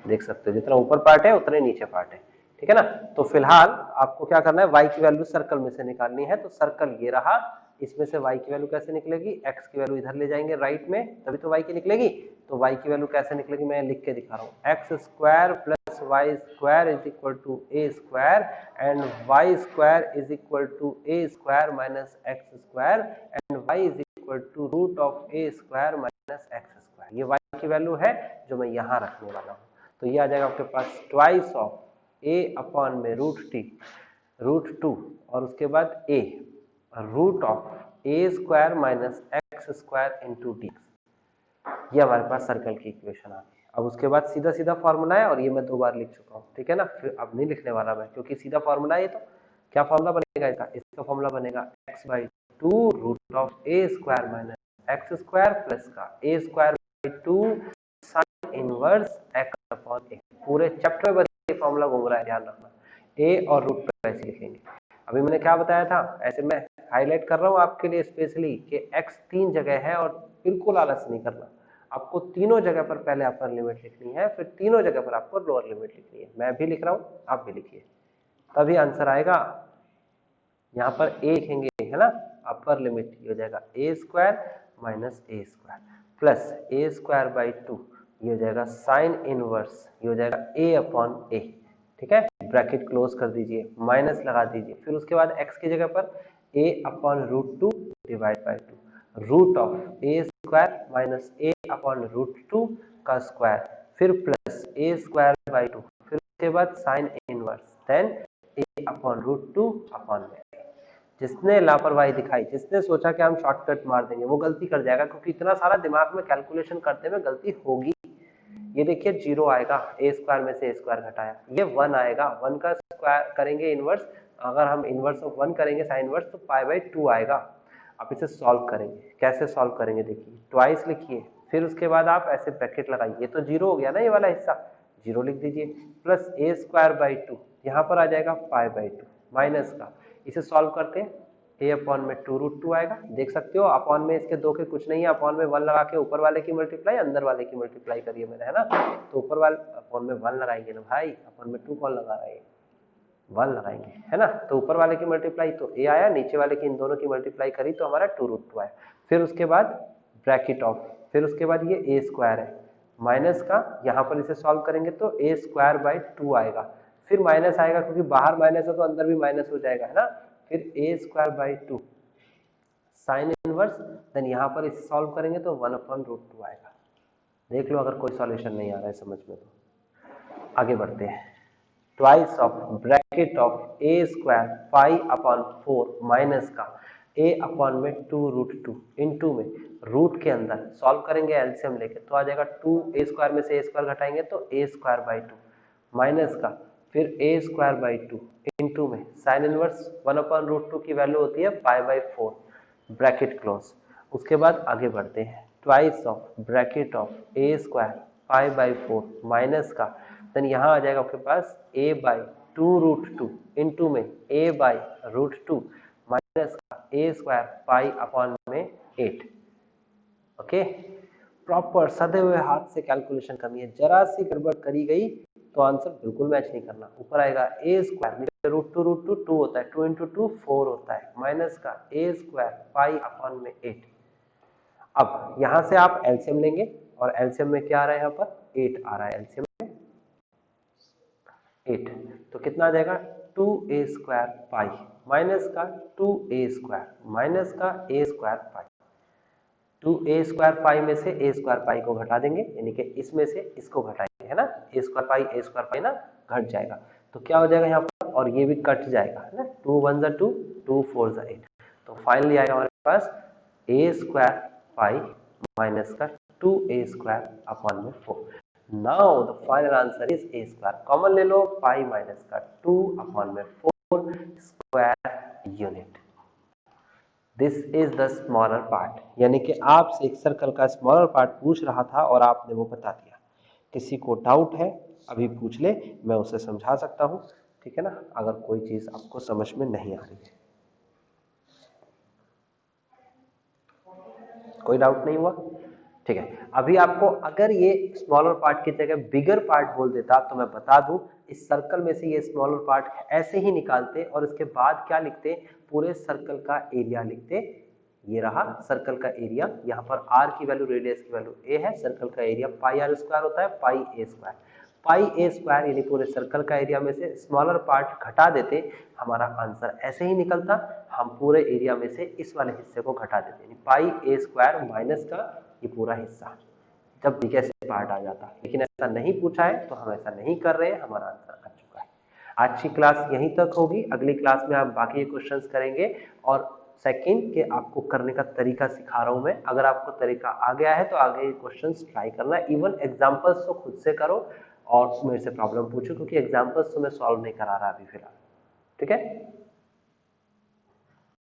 देख सकते हो जितना ऊपर पार्ट है उतने नीचे पार्ट है, ठीक है ना। तो फिलहाल आपको क्या करना है, y की वैल्यू सर्कल में से निकालनी है। तो सर्कल ये रहा, इसमें से y की वैल्यू कैसे निकलेगी, x की वैल्यू इधर ले जाएंगे राइट में, तभी तो y की निकलेगी। तो y की वैल्यू कैसे निकलेगी, मैं लिख के दिखा रहा हूँ, x² plus y square is equal to a square and y square is equal to a square minus x square and y is equal to root of a square minus x square. ये y की value है जो मैं यहाँ रखने वाला हूँ। तो ये आ जाएगा आपके पास ट्वाइस ऑफ a/√2 और उसके बाद a root of a square minus x square into d. ये हमारे पास सर्कल की इक्वेशन आ गई। अब उसके बाद सीधा सीधा फॉर्मूला है, और ये मैं 2 बार लिख चुका हूँ, ठीक है ना। फिर अब नहीं लिखने वाला मैं, क्योंकि सीधा फॉर्मूला है। तो क्या फॉर्मूला बनेगा इसका फॉर्मूला बनेगा x/2 root of a square minus x square plus का a²/2 साइन इनवर्स x/a। पूरे चैप्टर में बस ये फॉर्मूला घूम रहा है, ध्यान रखना। a और रूट पे ऐसे लिखेंगे। अभी मैंने क्या बताया था, ऐसे मैं हाईलाइट कर रहा हूँ आपके लिए स्पेशली कि x 3 जगह है, और बिल्कुल आलस नहीं करना। आपको तीनों जगह पर पहले अपर लिमिट लिखनी है, फिर तीनों जगह पर आपको लोअर लिमिट लिखनी है। मैं भी लिख रहा हूँ, आप भी लिखिए, तभी आंसर आएगा। यहाँ पर a लिखेंगे, है ना, अपर लिमिट हो जाएगा a² माइनस ए स्क्वायर प्लस a²/2, ये हो जाएगा साइन इनवर्स, ये हो जाएगा a/a, ठीक है। ब्रैकेट क्लोज कर दीजिए, माइनस लगा दीजिए, फिर उसके बाद x की जगह पर a/√2 divide by 2। Root of a square minus a upon root 2 का स्क्वायर, फिर प्लस ए स्क्वायर बाई 2, फिर उसके बाद साइन इनवर्स, देन ए अपॉन रूट 2 अपॉन में। जिसने लापरवाही दिखाई, जिसने सोचा कि हम शॉर्टकट मार देंगे, वो गलती कर जाएगा, क्योंकि इतना सारा दिमाग में कैलकुलेशन करते में गलती होगी। ये देखिए 0 आएगा, ए स्क्वायर में से ए स्क्वायर घटाया, ये 1 आएगा, 1 का स्क्वायर करेंगे इनवर्स, अगर हम इनवर्स ऑफ 1 करेंगे साइन इनवर्स तो पाई बाई 2 आएगा। अब इसे सॉल्व करेंगे, कैसे सॉल्व करेंगे देखिए, ट्वाइस लिखिए, फिर उसके बाद आप ऐसे ब्रैकेट लगाइए, ये तो 0 हो गया ना, ये वाला हिस्सा 0 लिख दीजिए, प्लस ए स्क्वायर बाई 2, यहाँ पर आ जाएगा पाई बाई 2 माइनस का, इसे सॉल्व करते हैं, ए अपॉन में 2 रूट 2 आएगा, देख सकते हो अपॉन में इसके दो के कुछ नहीं है, अपॉन में 1 लगा के ऊपर वाले की मल्टीप्लाई अंदर वाले की मल्टीप्लाई करिए मैंने, है ना, तो ऊपर वाले अपॉन में 1 लगाएंगे ना भाई, अपॉन में 2 कौन लगा रहा है, 1 लगाएंगे, है ना, तो ऊपर वाले की मल्टीप्लाई तो ए आया, नीचे वाले की इन दोनों की मल्टीप्लाई करी तो हमारा 2 रूट 2 आया, फिर उसके बाद ब्रैकेट ऑफ, फिर उसके बाद ये ए स्क्वायर है माइनस का, यहाँ पर इसे सॉल्व करेंगे तो ए स्क्वायर बाई 2 आएगा, फिर माइनस आएगा क्योंकि बाहर माइनस है तो अंदर भी माइनस हो जाएगा, है ना, फिर a square by 2 sine inverse, then यहाँ पर इसे सॉल्व करेंगे तो 1 अपॉन रूट 2 आएगा। देख लो अगर कोई सॉल्यूशन नहीं आ रहा है समझ में तो आगे बढ़ते हैं। Twice of bracket of a square pi upon 4 minus का ए अपॉन में 2 रूट 2 इनटू में रूट के अंदर सॉल्व करेंगे एलसीएम लेके तो आ जाएगा 2, ए स्क्वायर में से ए स्क्वायर घटाएंगे तो ए स्क्वायर बाई 2 माइनस का फिर ए स्क्वायर बाई 2 इनटू में साइन इनवर्स 1 अपॉन रूट 2 की वैल्यू होती है पाई बाई 4 ब्रैकेट क्लोज। उसके बाद आगे बढ़ते हैं, twice of bracket of a square pi by 4 minus का, देन यहाँ आ जाएगा आपके पास a बाई 2 रूट 2 इंटू में a बाई रूट 2 माइनस का a स्क्वायर पाई अपॉन में 8। ओके, प्रॉपर सधे हुए हाथ से कैलकुलेशन करनी है, जरा सी गड़बड़ करी गई तो आंसर बिल्कुल मैच नहीं करना। ऊपर आएगा ए स्क्वायर, नीचे रूट 2 होता है, 2 इंटू 2 4 होता है, माइनस का ए स्क्वायर पाई अपॉन में 8। अब यहां से आप एलसीएम लेंगे और एलसीएम में क्या आ रहा है, यहाँ पर 8 आ रहा है, एलसीएम 8 तो कितना आ जाएगा 2a स्क्वायर पाई माइनस का 2a स्क्वायर माइनस का a square pi, 2a square pi में से a स्क्वायर पाई को घटा देंगे, यानी कि इसमें से इसको घटाएंगे, है ना, a स्क्वायर पाई ना घट जाएगा तो क्या हो जाएगा यहाँ पर, और ये भी कट जाएगा, है ना, 2 1 2 2 4 8, तो फाइनली आएगा हमारे पास a स्क्वायर पाई माइनस का 2a स्क्वायर अपॉन में 4। Now the final answer is a square, common ले लो, पाई माइनस का 2 अपॉन में 4 square unit. This is the smaller part, यानी कि आपसे एक सर्कल का स्मॉलर पार्ट पूछ रहा था और आपने वो बता दिया। किसी को डाउट है अभी पूछ ले, मैं उसे समझा सकता हूँ, ठीक है ना, अगर कोई चीज आपको समझ में नहीं आ रही है। कोई डाउट नहीं हुआ, ठीक है। अभी आपको अगर ये स्मॉलर पार्ट की जगह बिगर पार्ट बोल देता तो मैं बता दूं, इस सर्कल में से ये स्मॉलर पार्ट ऐसे ही निकालते और इसके बाद क्या लिखते, पूरे सर्कल का एरिया लिखते। ये रहा सर्कल का एरिया, यहाँ पर r की वैल्यू, रेडियस की वैल्यू a है, सर्कल का एरिया पाई r स्क्वायर होता है, पाई a square, pi a square यानी पूरे सर्कल का एरिया में से स्मॉलर पार्ट घटा देते, हमारा आंसर ऐसे ही निकलता। हम पूरे एरिया में से इस वाले हिस्से को घटा देते, यानी पाई a स्क्वायर माइनस का ये पूरा हिस्सा, जब बिगेस्ट पार्ट आ जाता। लेकिन ऐसा नहीं पूछा है तो हम ऐसा नहीं कर रहे हैं, हमारा आंसर आ चुका है। आज की क्लास यहीं तक होगी, अगली क्लास में आप बाकी क्वेश्चंस करेंगे और सेकंड के आपको करने का तरीका सिखा रहा हूं मैं। अगर आपको तरीका आ गया है तो आगे क्वेश्चंस ट्राई करना, इवन एग्जांपल्स तो खुद से करो और मेरे से प्रॉब्लम पूछो, क्योंकि एग्जांपल्स तो मैं सॉल्व नहीं करा रहा अभी फिलहाल, ठीक है।